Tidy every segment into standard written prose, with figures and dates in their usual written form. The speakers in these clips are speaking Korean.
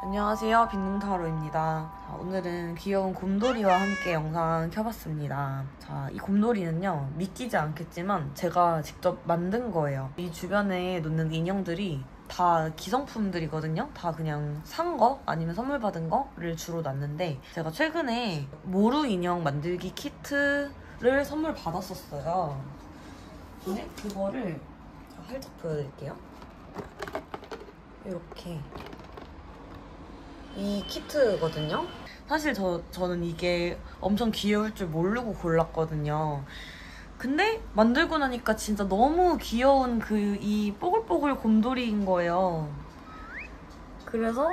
안녕하세요, 빈둥타로입니다. 오늘은 귀여운 곰돌이와 함께 영상 켜봤습니다. 자, 이 곰돌이는요, 믿기지 않겠지만 제가 직접 만든 거예요. 이 주변에 놓는 인형들이 다 기성품들이거든요. 다 그냥 산 거 아니면 선물 받은 거를 주로 놨는데, 제가 최근에 모루 인형 만들기 키트를 선물 받았었어요. 근데 그거를 살짝 보여드릴게요. 이렇게 이 키트거든요. 사실 저는 이게 엄청 귀여울 줄 모르고 골랐거든요. 근데 만들고 나니까 진짜 너무 귀여운 이 뽀글뽀글 곰돌이인 거예요. 그래서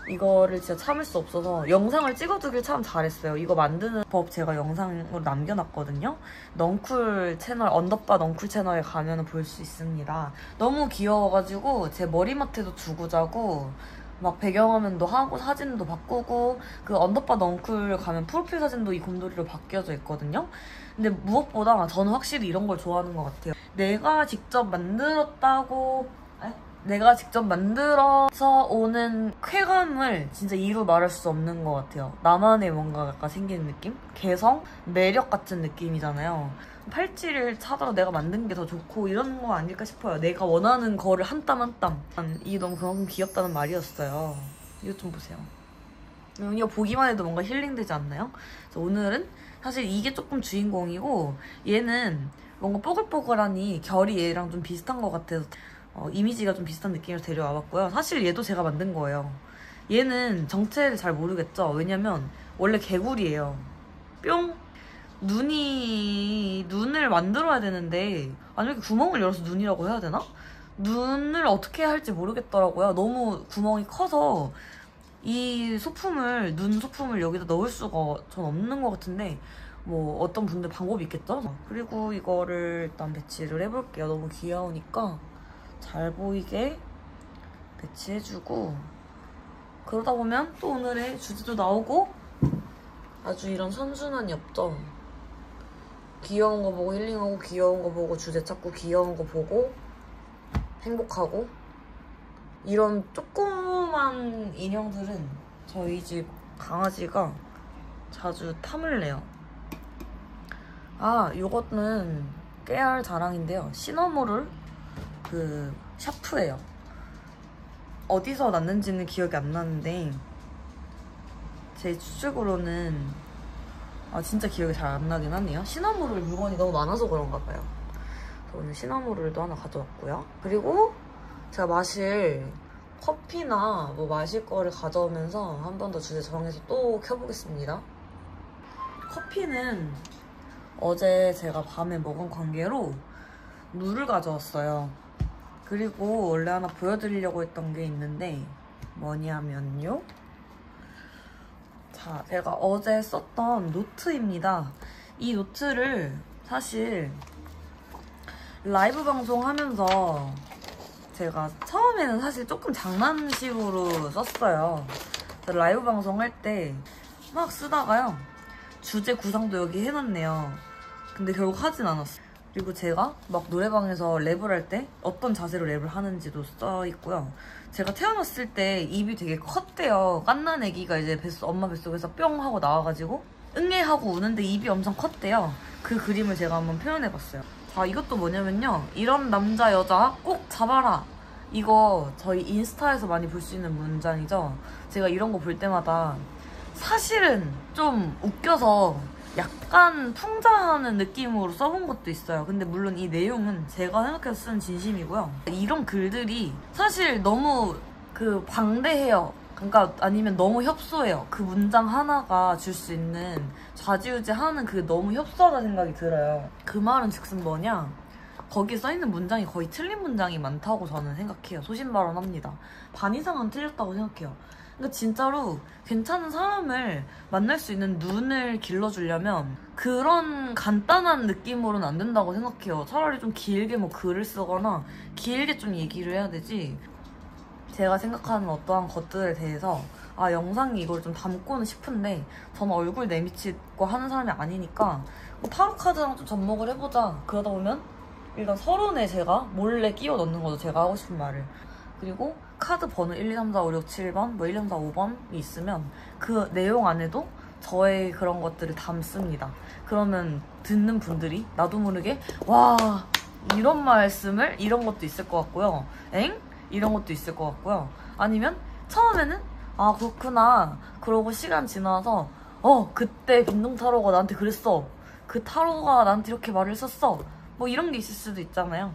이거를 진짜 참을 수 없어서 영상을 찍어두길 참 잘했어요. 이거 만드는 법 제가 영상으로 남겨놨거든요. 넝쿨 채널, 언더바 넝쿨 채널에 가면 볼 수 있습니다. 너무 귀여워가지고 제 머리맡에도 두고 자고 막 배경화면도 하고 사진도 바꾸고, 그 언더바 넝쿨 가면 프로필 사진도 이 곰돌이로 바뀌어져 있거든요. 근데 무엇보다 저는 확실히 이런 걸 좋아하는 것 같아요. 내가 직접 만들어서 오는 쾌감을 진짜 이루 말할 수 없는 것 같아요. 나만의 뭔가가 생기는 느낌? 개성? 매력 같은 느낌이잖아요. 팔찌를 사더라도 내가 만든 게 더 좋고 이런 거 아닐까 싶어요. 내가 원하는 거를 한 땀 한 땀. 이게 너무 그만큼 귀엽다는 말이었어요. 이거 좀 보세요. 이거 보기만 해도 뭔가 힐링되지 않나요? 그래서 오늘은 사실 이게 조금 주인공이고, 얘는 뭔가 뽀글뽀글하니 결이 얘랑 좀 비슷한 것 같아서 이미지가 좀 비슷한 느낌으로 데려와봤고요. 사실 얘도 제가 만든 거예요. 얘는 정체를 잘 모르겠죠? 왜냐면 원래 개구리예요. 뿅! 눈을 만들어야 되는데, 아니 이렇게 구멍을 열어서 눈이라고 해야 되나? 눈을 어떻게 해야 할지 모르겠더라고요. 너무 구멍이 커서 이 눈 소품을 여기다 넣을 수가 전 없는 것 같은데, 뭐 어떤 분들 방법이 있겠죠? 그리고 이거를 일단 배치를 해볼게요. 너무 귀여우니까 잘 보이게 배치해주고, 그러다 보면 또 오늘의 주제도 나오고, 아주 이런 선순환이 없죠. 귀여운 거 보고 힐링하고, 귀여운 거 보고 주제 찾고, 귀여운 거 보고 행복하고. 이런 조그만 인형들은 저희 집 강아지가 자주 탐을 내요. 요거는 깨알 자랑인데요. 시나모롤 샤프예요. 어디서 났는지는 기억이 안 나는데 제 추측으로는 진짜 기억이 잘 안 나긴 하네요. 시나모롤 물건이 너무 많아서 그런가 봐요. 오늘 시나모롤도 하나 가져왔고요. 그리고 제가 마실 커피나 뭐 마실 거를 가져오면서 한 번 더 주제 정해서 또 켜보겠습니다. 커피는 어제 제가 밤에 먹은 관계로 물을 가져왔어요. 그리고 원래 하나 보여드리려고 했던 게 있는데 뭐냐면요. 자, 제가 어제 썼던 노트입니다. 이 노트를 사실 라이브 방송하면서 제가 처음에는 사실 조금 장난식으로 썼어요. 라이브 방송할 때 막 쓰다가요, 주제 구상도 여기 해놨네요. 근데 결국 하진 않았어요. 그리고 제가 막 노래방에서 랩을 할 때 어떤 자세로 랩을 하는지도 써있고요. 제가 태어났을 때 입이 되게 컸대요. 갓난 애기가 이제 엄마 뱃속에서 뿅 하고 나와가지고 응애하고 우는데 입이 엄청 컸대요. 그 그림을 제가 한번 표현해봤어요. 자, 이것도 뭐냐면요, 이런 남자 여자 꼭 잡아라. 이거 저희 인스타에서 많이 볼 수 있는 문장이죠. 제가 이런 거 볼 때마다 사실은 좀 웃겨서 약간 풍자하는 느낌으로 써본 것도 있어요. 근데 물론 이 내용은 제가 생각해서 쓴 진심이고요. 이런 글들이 사실 너무 방대해요. 그러니까 아니면 너무 협소해요. 그 문장 하나가 줄 수 있는 좌지우지하는 너무 협소하다 생각이 들어요. 그 말은 즉슨 뭐냐, 거기에 써있는 문장이 거의 틀린 문장이 많다고 저는 생각해요. 소신발언합니다. 반 이상은 틀렸다고 생각해요. 그러니까 진짜로 괜찮은 사람을 만날 수 있는 눈을 길러주려면 그런 간단한 느낌으로는 안 된다고 생각해요. 차라리 좀 길게 뭐 글을 쓰거나 길게 좀 얘기를 해야 되지. 제가 생각하는 어떠한 것들에 대해서 영상이 이걸 좀 담고는 싶은데, 저는 얼굴 내미치고 하는 사람이 아니니까 뭐 타로 카드랑 좀 접목을 해보자. 그러다 보면 일단 서론에 제가 몰래 끼워 넣는 거죠. 제가 하고 싶은 말을. 그리고 카드 번호 1, 2, 3, 4, 5, 6, 7번, 뭐 1, 2, 3, 4, 5번이 있으면 그 내용 안에도 저의 그런 것들을 담습니다. 그러면 듣는 분들이 나도 모르게 와 이런 말씀을 이런 것도 있을 것 같고요. 엥? 이런 것도 있을 것 같고요. 아니면 처음에는 아 그렇구나 그러고 시간 지나서 그때 빈둥 타로가 나한테 그랬어. 그 타로가 나한테 이렇게 말을 했었어. 뭐 이런 게 있을 수도 있잖아요.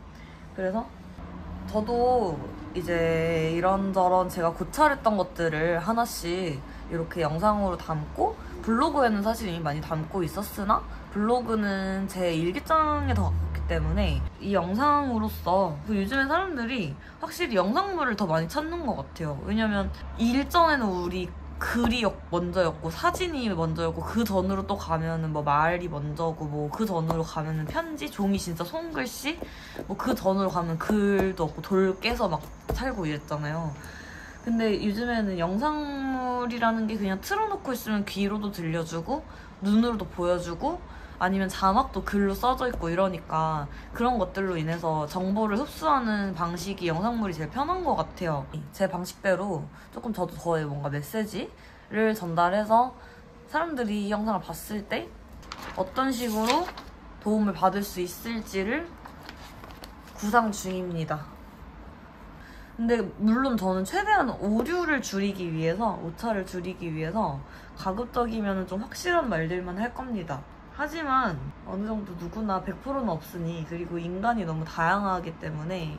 그래서 저도 이제 이런저런 제가 고찰했던 것들을 하나씩 이렇게 영상으로 담고 블로그에는 사실 이미 많이 담고 있었으나 블로그는 제 일기장에 더 가깝기 때문에 이 영상으로서 요즘에 사람들이 확실히 영상물을 더 많이 찾는 것 같아요. 왜냐면 일전에는 우리 글이 먼저였고 사진이 먼저였고 그 전으로 또 가면은 뭐 말이 먼저고 뭐 그 전으로 가면은 편지, 종이 진짜 손글씨 뭐 그 전으로 가면 글도 없고 돌 깨서 막 살고 이랬잖아요. 근데 요즘에는 영상물이라는 게 그냥 틀어놓고 있으면 귀로도 들려주고 눈으로도 보여주고 아니면 자막도 글로 써져 있고 이러니까 그런 것들로 인해서 정보를 흡수하는 방식이 영상물이 제일 편한 것 같아요. 제 방식대로 조금 저도 저의 뭔가 메시지를 전달해서 사람들이 이 영상을 봤을 때 어떤 식으로 도움을 받을 수 있을지를 구상 중입니다. 근데 물론 저는 최대한 오류를 줄이기 위해서, 오차를 줄이기 위해서 가급적이면 좀 확실한 말들만 할 겁니다. 하지만 어느 정도 누구나 100%는 없으니, 그리고 인간이 너무 다양하기 때문에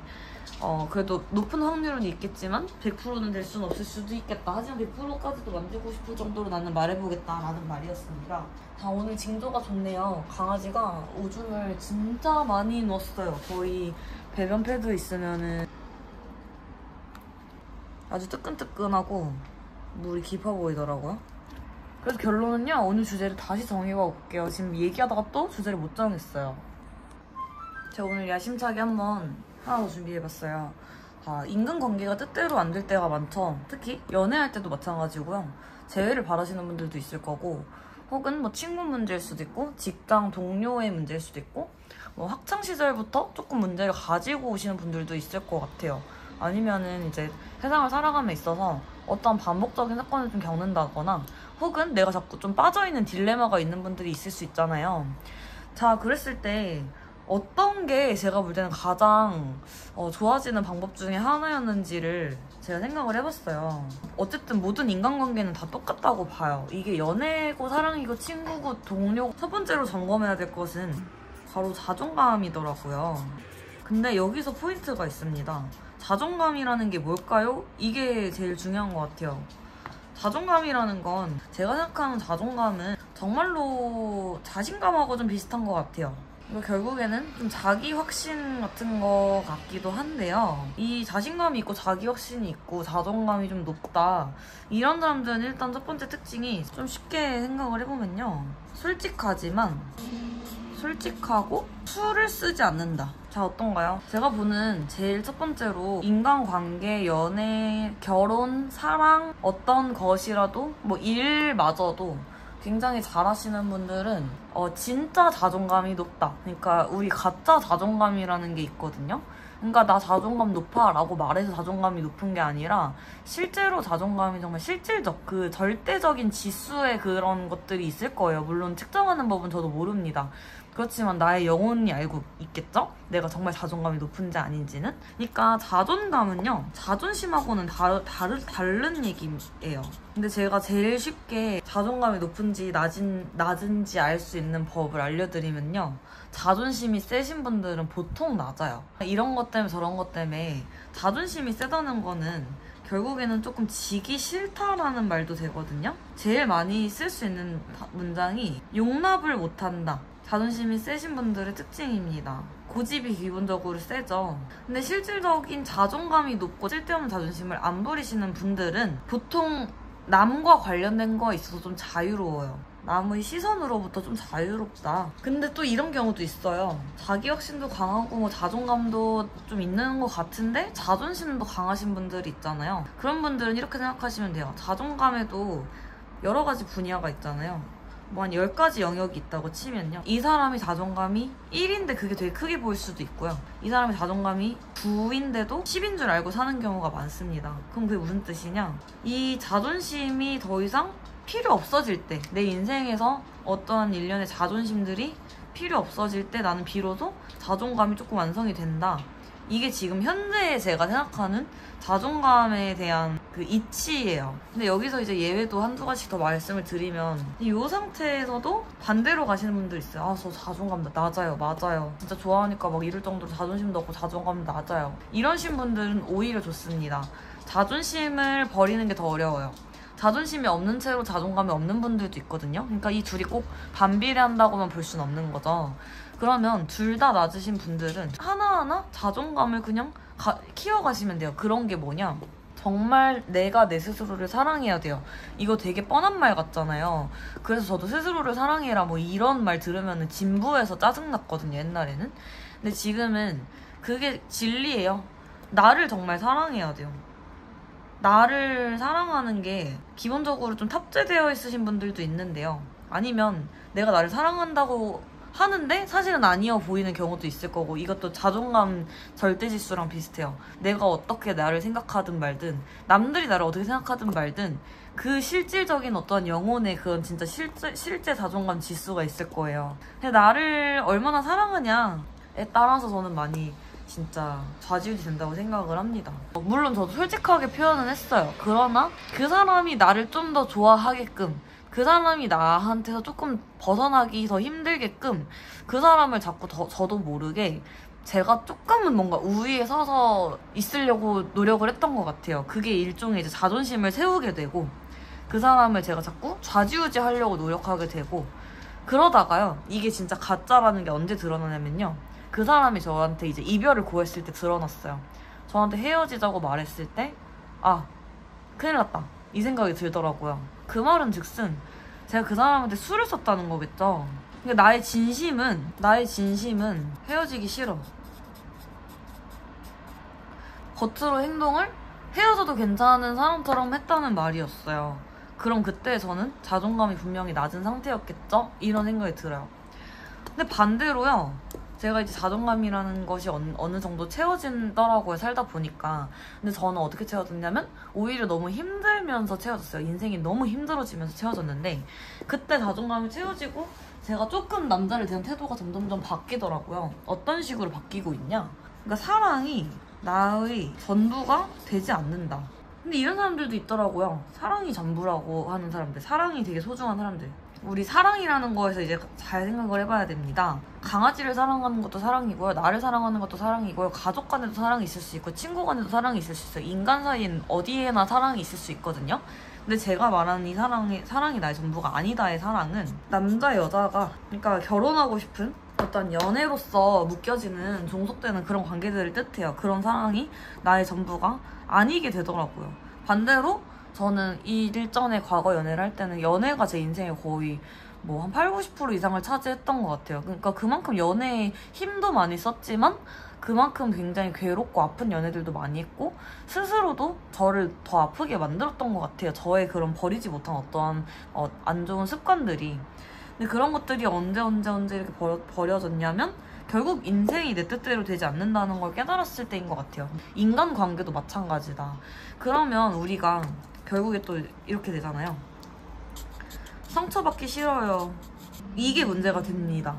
그래도 높은 확률은 있겠지만 100%는 될 수는 없을 수도 있겠다. 하지만 100%까지도 만들고 싶을 정도로 나는 말해보겠다라는 말이었습니다. 오늘 징조가 좋네요. 강아지가 오줌을 진짜 많이 넣었어요. 거의 배변 패드 있으면은 아주 뜨끈뜨끈하고 물이 깊어 보이더라고요. 그래서 결론은요, 오늘 주제를 다시 정해봐 볼게요. 지금 얘기하다가 또 주제를 못 정했어요. 제가 오늘 야심차게 한번 하나 더 준비해봤어요. 인간관계가 뜻대로 안 될 때가 많죠. 특히 연애할 때도 마찬가지고요. 재회를 바라시는 분들도 있을 거고, 혹은 뭐 친구 문제일 수도 있고, 직장 동료의 문제일 수도 있고, 뭐 학창시절부터 조금 문제를 가지고 오시는 분들도 있을 것 같아요. 아니면은 이제 세상을 살아감에 있어서 어떤 반복적인 사건을 좀 겪는다거나, 혹은 내가 자꾸 좀 빠져있는 딜레마가 있는 분들이 있을 수 있잖아요. 자, 그랬을 때 어떤 게 제가 볼 때는 가장 좋아지는 방법 중에 하나였는지를 제가 생각을 해봤어요. 어쨌든 모든 인간관계는 다 똑같다고 봐요. 이게 연애고 사랑이고 친구고 동료, 첫 번째로 점검해야 될 것은 바로 자존감이더라고요. 근데 여기서 포인트가 있습니다. 자존감이라는 게 뭘까요? 이게 제일 중요한 것 같아요. 자존감이라는 건, 제가 생각하는 자존감은 정말로 자신감하고 좀 비슷한 것 같아요. 이거 결국에는 좀 자기 확신 같은 거 같기도 한데요. 이 자신감이 있고 자기 확신이 있고 자존감이 좀 높다, 이런 사람들은 일단 첫 번째 특징이, 좀 쉽게 생각을 해보면요, 솔직하고 술을 쓰지 않는다. 자, 어떤가요? 제가 보는 제일 첫 번째로 인간관계, 연애, 결혼, 사랑, 어떤 것이라도, 뭐 일마저도 굉장히 잘하시는 분들은 진짜 자존감이 높다. 그러니까 우리 가짜 자존감이라는 게 있거든요. 그러니까 나 자존감 높아 라고 말해서 자존감이 높은 게 아니라, 실제로 자존감이 정말 실질적, 그 절대적인 지수의 그런 것들이 있을 거예요. 물론 측정하는 법은 저도 모릅니다. 그렇지만 나의 영혼이 알고 있겠죠? 내가 정말 자존감이 높은지 아닌지는. 그러니까 자존감은요, 자존심하고는 다른 얘기예요. 근데 제가 제일 쉽게 자존감이 높은지 낮은지 알 수 있는 법을 알려드리면요, 자존심이 세신 분들은 보통 낮아요. 이런 것 때문에 저런 것 때문에 자존심이 세다는 거는 결국에는 조금 지기 싫다라는 말도 되거든요. 제일 많이 쓸 수 있는 문장이 용납을 못한다. 자존심이 세신 분들의 특징입니다. 고집이 기본적으로 세죠. 근데 실질적인 자존감이 높고 쓸데없는 자존심을 안 부리시는 분들은 보통 남과 관련된 거에 있어서 좀 자유로워요. 남의 시선으로부터 좀 자유롭다. 근데 또 이런 경우도 있어요. 자기 확신도 강하고 뭐 자존감도 좀 있는 것 같은데 자존심도 강하신 분들이 있잖아요. 그런 분들은 이렇게 생각하시면 돼요. 자존감에도 여러 가지 분야가 있잖아요. 뭐 한 10가지 영역이 있다고 치면요. 이 사람이 자존감이 1인데 그게 되게 크게 보일 수도 있고요. 이 사람이 자존감이 9인데도 10인 줄 알고 사는 경우가 많습니다. 그럼 그게 무슨 뜻이냐? 이 자존심이 더 이상 필요 없어질 때, 내 인생에서 어떠한 일련의 자존심들이 필요 없어질 때 나는 비로소 자존감이 조금 완성이 된다. 이게 지금 현재 제가 생각하는 자존감에 대한 그 이치예요. 근데 여기서 이제 예외도 한두 가지씩 더 말씀을 드리면 이 상태에서도 반대로 가시는 분들 있어요. 아, 저 자존감 낮아요. 맞아요. 진짜 좋아하니까 막 이럴 정도로 자존심도 없고 자존감도 낮아요. 이러신 분들은 오히려 좋습니다. 자존심을 버리는 게 더 어려워요. 자존심이 없는 채로 자존감이 없는 분들도 있거든요. 그러니까 이 둘이 꼭 반비례한다고만 볼 수는 없는 거죠. 그러면 둘 다 낮으신 분들은 하나하나 자존감을 그냥 키워가시면 돼요. 그런 게 뭐냐? 정말 내가 내 스스로를 사랑해야 돼요. 이거 되게 뻔한 말 같잖아요. 그래서 저도 스스로를 사랑해라 뭐 이런 말 들으면 진부해서 짜증났거든요, 옛날에는. 근데 지금은 그게 진리예요. 나를 정말 사랑해야 돼요. 나를 사랑하는 게 기본적으로 좀 탑재되어 있으신 분들도 있는데요. 아니면 내가 나를 사랑한다고 하는데 사실은 아니어 보이는 경우도 있을 거고, 이것도 자존감 절대지수랑 비슷해요. 내가 어떻게 나를 생각하든 말든, 남들이 나를 어떻게 생각하든 말든 그 실질적인 어떤 영혼의 그런 진짜 실제 자존감 지수가 있을 거예요. 근데 나를 얼마나 사랑하냐에 따라서 저는 많이 진짜 좌지우지 된다고 생각을 합니다. 물론 저도 솔직하게 표현은 했어요. 그러나 그 사람이 나를 좀 더 좋아하게끔, 그 사람이 나한테서 조금 벗어나기 더 힘들게끔 그 사람을 자꾸 저도 모르게 제가 조금은 뭔가 우위에 서서 있으려고 노력을 했던 것 같아요. 그게 일종의 이제 자존심을 세우게 되고, 그 사람을 제가 자꾸 좌지우지 하려고 노력하게 되고, 그러다가요, 이게 진짜 가짜라는 게 언제 드러나냐면요, 그 사람이 저한테 이제 이별을 고했을 때 드러났어요. 저한테 헤어지자고 말했을 때, 아, 큰일 났다, 이 생각이 들더라고요. 그 말은 즉슨 제가 그 사람한테 술을 썼다는 거겠죠. 그러니까 나의 진심은 헤어지기 싫어. 겉으로 행동을 헤어져도 괜찮은 사람처럼 했다는 말이었어요. 그럼 그때 저는 자존감이 분명히 낮은 상태였겠죠? 이런 생각이 들어요. 근데 반대로요, 제가 이제 자존감이라는 것이 어느 정도 채워진더라고요, 살다 보니까. 근데 저는 어떻게 채워졌냐면 오히려 너무 힘들면서 채워졌어요. 인생이 너무 힘들어지면서 채워졌는데, 그때 자존감이 채워지고 제가 조금 남자를 대한 태도가 점점점 바뀌더라고요. 어떤 식으로 바뀌고 있냐? 그러니까 사랑이 나의 전부가 되지 않는다. 근데 이런 사람들도 있더라고요. 사랑이 전부라고 하는 사람들, 사랑이 되게 소중한 사람들. 우리 사랑이라는 거에서 이제 잘 생각을 해봐야 됩니다. 강아지를 사랑하는 것도 사랑이고요, 나를 사랑하는 것도 사랑이고요, 가족 간에도 사랑이 있을 수 있고, 친구 간에도 사랑이 있을 수 있어요. 인간 사이엔 어디에나 사랑이 있을 수 있거든요. 근데 제가 말하는 이 사랑이 나의 전부가 아니다의 사랑은 남자 여자가, 그러니까 결혼하고 싶은 어떤 연애로서 묶여지는 종속되는 그런 관계들을 뜻해요. 그런 사랑이 나의 전부가 아니게 되더라고요. 반대로 저는 일전에 과거 연애를 할 때는 연애가 제 인생의 거의 뭐 한 80~90% 이상을 차지했던 것 같아요. 그러니까 그만큼 연애에 힘도 많이 썼지만 그만큼 굉장히 괴롭고 아픈 연애들도 많이 했고, 스스로도 저를 더 아프게 만들었던 것 같아요. 저의 그런 버리지 못한 어떠한 안 좋은 습관들이. 근데 그런 것들이 언제 이렇게 버려졌냐면 결국 인생이 내 뜻대로 되지 않는다는 걸 깨달았을 때인 것 같아요. 인간관계도 마찬가지다. 그러면 우리가 결국에 또 이렇게 되잖아요. 상처받기 싫어요. 이게 문제가 됩니다.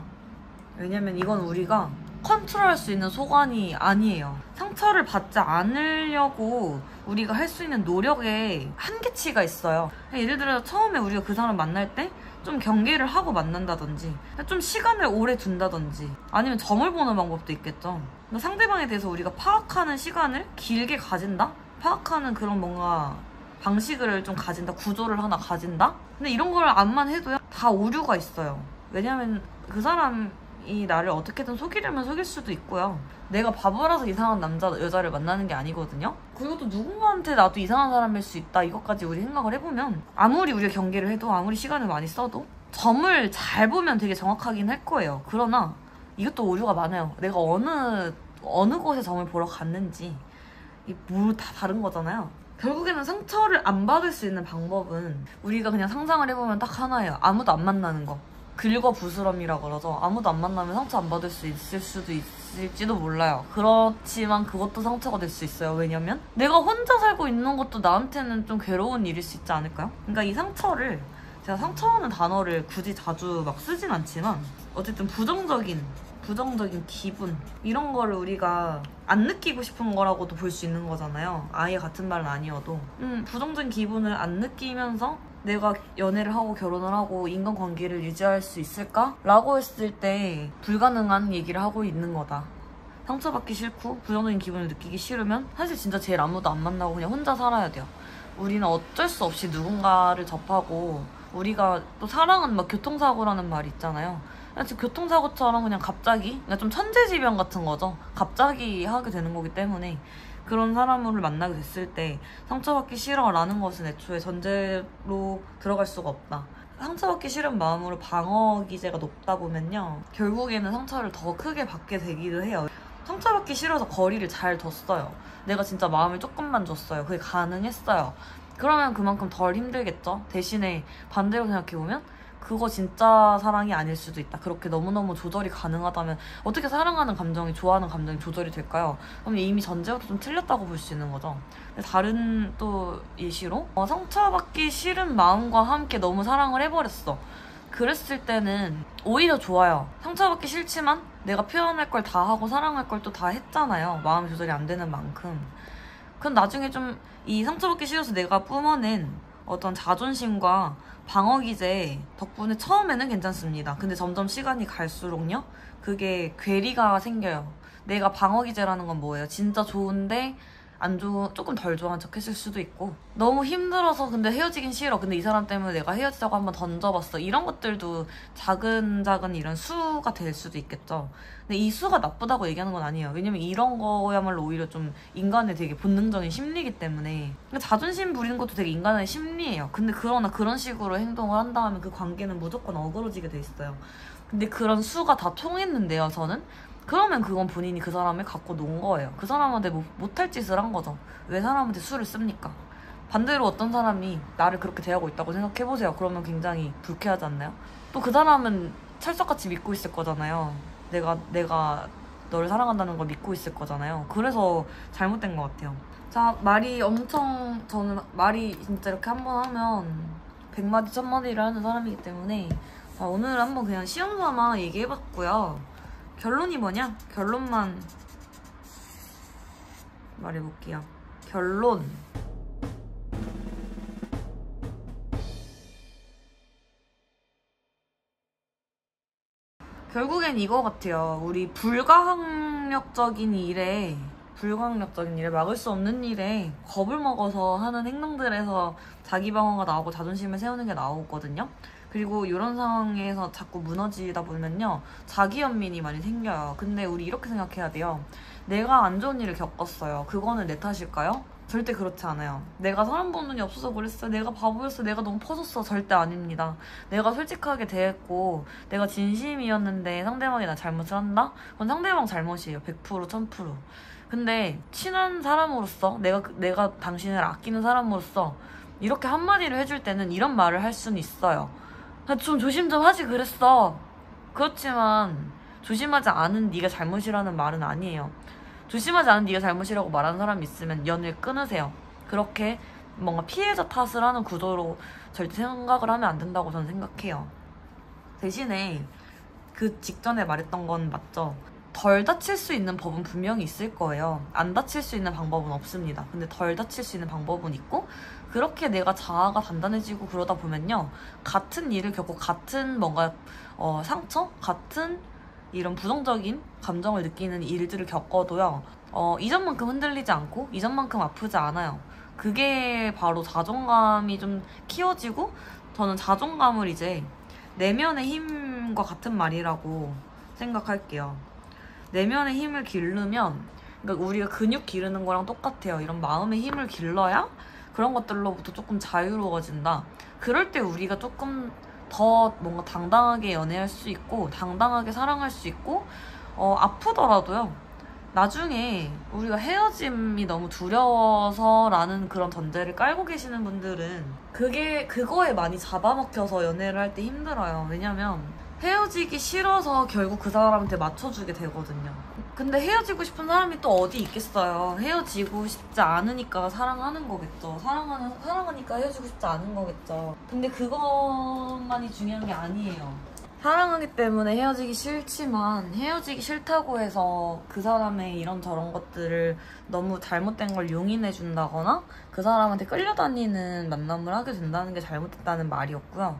왜냐면 이건 우리가 컨트롤할 수 있는 소관이 아니에요. 상처를 받지 않으려고 우리가 할 수 있는 노력에 한계치가 있어요. 예를 들어 처음에 우리가 그 사람 만날 때 좀 경계를 하고 만난다든지, 좀 시간을 오래 둔다든지, 아니면 점을 보는 방법도 있겠죠. 그러니까 상대방에 대해서 우리가 파악하는 시간을 길게 가진다? 파악하는 그런 뭔가 방식을 좀 가진다? 구조를 하나 가진다? 근데 이런 걸 암만 해도요, 다 오류가 있어요. 왜냐면 그 사람이 나를 어떻게든 속이려면 속일 수도 있고요. 내가 바보라서 이상한 여자를 만나는 게 아니거든요. 그리고 또 누군가한테 나도 이상한 사람일 수 있다, 이것까지 우리 생각을 해보면 아무리 우리가 경계를 해도, 아무리 시간을 많이 써도 점을 잘 보면 되게 정확하긴 할 거예요. 그러나 이것도 오류가 많아요. 내가 어느 곳에 점을 보러 갔는지, 뭐 다 다른 거잖아요. 결국에는 상처를 안 받을 수 있는 방법은 우리가 그냥 상상을 해보면 딱 하나예요. 아무도 안 만나는 거. 긁어부스럼이라 그러죠. 아무도 안 만나면 상처 안 받을 수 있을 수도 있을지도 몰라요. 그렇지만 그것도 상처가 될 수 있어요. 왜냐면 내가 혼자 살고 있는 것도 나한테는 좀 괴로운 일일 수 있지 않을까요? 그러니까 이 상처를, 제가 상처라는 단어를 굳이 자주 막 쓰진 않지만 어쨌든 부정적인 기분 이런 거를 우리가 안 느끼고 싶은 거라고도 볼 수 있는 거잖아요. 아예 같은 말은 아니어도 부정적인 기분을 안 느끼면서 내가 연애를 하고 결혼을 하고 인간관계를 유지할 수 있을까? 라고 했을 때 불가능한 얘기를 하고 있는 거다. 상처받기 싫고 부정적인 기분을 느끼기 싫으면 사실 진짜 제일 아무도 안 만나고 그냥 혼자 살아야 돼요. 우리는 어쩔 수 없이 누군가를 접하고, 우리가 또 사랑은 막 교통사고라는 말이 있잖아요. 교통사고처럼 그냥 갑자기, 그러니까 좀 천재지변 같은 거죠. 갑자기 하게 되는 거기 때문에 그런 사람을 만나게 됐을 때 상처받기 싫어라는 것은 애초에 전제로 들어갈 수가 없다. 상처받기 싫은 마음으로 방어 기제가 높다 보면요, 결국에는 상처를 더 크게 받게 되기도 해요. 상처받기 싫어서 거리를 잘 뒀어요. 내가 진짜 마음을 조금만 줬어요. 그게 가능했어요. 그러면 그만큼 덜 힘들겠죠? 대신에 반대로 생각해보면 그거 진짜 사랑이 아닐 수도 있다. 그렇게 너무너무 조절이 가능하다면 어떻게 사랑하는 감정이, 좋아하는 감정이 조절이 될까요? 그럼 이미 전제부터 좀 틀렸다고 볼 수 있는 거죠. 다른 또 예시로 상처받기 싫은 마음과 함께 너무 사랑을 해버렸어. 그랬을 때는 오히려 좋아요. 상처받기 싫지만 내가 표현할 걸 다 하고 사랑할 걸 또 다 했잖아요. 마음 조절이 안 되는 만큼. 그럼 나중에 좀 이 상처받기 싫어서 내가 뿜어낸 어떤 자존심과 방어기제 덕분에 처음에는 괜찮습니다. 근데 점점 시간이 갈수록요, 그게 괴리가 생겨요. 내가 방어기제라는 건 뭐예요? 진짜 좋은데 조금 덜 좋아한 척 했을 수도 있고, 너무 힘들어서 근데 헤어지긴 싫어. 근데 이 사람 때문에 내가 헤어지자고 한번 던져봤어. 이런 것들도 작은 이런 수가 될 수도 있겠죠. 근데 이 수가 나쁘다고 얘기하는 건 아니에요. 왜냐면 이런 거야말로 오히려 좀 인간의 되게 본능적인 심리이기 때문에. 그러니까 자존심 부리는 것도 되게 인간의 심리예요. 근데 그러나 그런 식으로 행동을 한다 하면 그 관계는 무조건 어그러지게 돼 있어요. 근데 그런 수가 다 통했는데요, 저는? 그러면 그건 본인이 그 사람을 갖고 논 거예요. 그 사람한테 못할 짓을 한 거죠. 왜 사람한테 수를 씁니까? 반대로 어떤 사람이 나를 그렇게 대하고 있다고 생각해보세요. 그러면 굉장히 불쾌하지 않나요? 또 그 사람은 철석같이 믿고 있을 거잖아요. 내가 너를 사랑한다는 걸 믿고 있을 거잖아요. 그래서 잘못된 것 같아요. 자, 저는 말이 진짜 이렇게 한번 하면 100마디 1000마디를 하는 사람이기 때문에 오늘 한번 그냥 시험 삼아 얘기해봤고요. 결론이 뭐냐? 결론만 말해볼게요. 결론. 결국엔 이거 같아요. 우리 불가항력적인 일에 막을 수 없는 일에 겁을 먹어서 하는 행동들에서 자기 방어가 나오고 자존심을 세우는 게 나오거든요. 그리고 이런 상황에서 자꾸 무너지다 보면요, 자기 연민이 많이 생겨요. 근데 우리 이렇게 생각해야 돼요. 내가 안 좋은 일을 겪었어요. 그거는 내 탓일까요? 절대 그렇지 않아요. 내가 사람 보는 눈이 없어서 그랬어요. 내가 바보였어. 내가 너무 퍼졌어. 절대 아닙니다. 내가 솔직하게 대했고 내가 진심이었는데 상대방이 나 잘못을 한다? 그건 상대방 잘못이에요. 100% 1000%. 근데 친한 사람으로서 내가 당신을 아끼는 사람으로서 이렇게 한마디를 해줄 때는 이런 말을 할 수는 있어요. 좀 조심 좀 하지 그랬어. 그렇지만 조심하지 않은 네가 잘못이라는 말은 아니에요. 조심하지 않은 네가 잘못이라고 말하는 사람이 있으면 연을 끊으세요. 그렇게 뭔가 피해자 탓을 하는 구도로 절대 생각을 하면 안 된다고 저는 생각해요. 대신에 그 직전에 말했던 건 맞죠? 덜 다칠 수 있는 법은 분명히 있을 거예요. 안 다칠 수 있는 방법은 없습니다. 근데 덜 다칠 수 있는 방법은 있고, 그렇게 내가 자아가 단단해지고 그러다 보면요, 같은 일을 겪고 같은 뭔가 상처? 같은 이런 부정적인 감정을 느끼는 일들을 겪어도요, 이전만큼 흔들리지 않고 이전만큼 아프지 않아요. 그게 바로 자존감이 좀 키워지고, 저는 자존감을 이제 내면의 힘과 같은 말이라고 생각할게요. 내면의 힘을 기르면, 그러니까 우리가 근육 기르는 거랑 똑같아요. 이런 마음의 힘을 길러야 그런 것들로부터 조금 자유로워진다. 그럴 때 우리가 조금 더 뭔가 당당하게 연애할 수 있고 당당하게 사랑할 수 있고, 아프더라도요, 나중에 우리가 헤어짐이 너무 두려워서라는 그런 전제를 깔고 계시는 분들은 그거에 많이 잡아먹혀서 연애를 할 때 힘들어요. 왜냐면 헤어지기 싫어서 결국 그 사람한테 맞춰주게 되거든요. 근데 헤어지고 싶은 사람이 또 어디 있겠어요. 헤어지고 싶지 않으니까 사랑하는 거겠죠. 사랑하니까 헤어지고 싶지 않은 거겠죠. 근데 그것만이 중요한 게 아니에요. 사랑하기 때문에 헤어지기 싫지만 헤어지기 싫다고 해서 그 사람의 이런저런 것들을 너무 잘못된 걸 용인해준다거나 그 사람한테 끌려다니는 만남을 하게 된다는 게 잘못됐다는 말이었고요.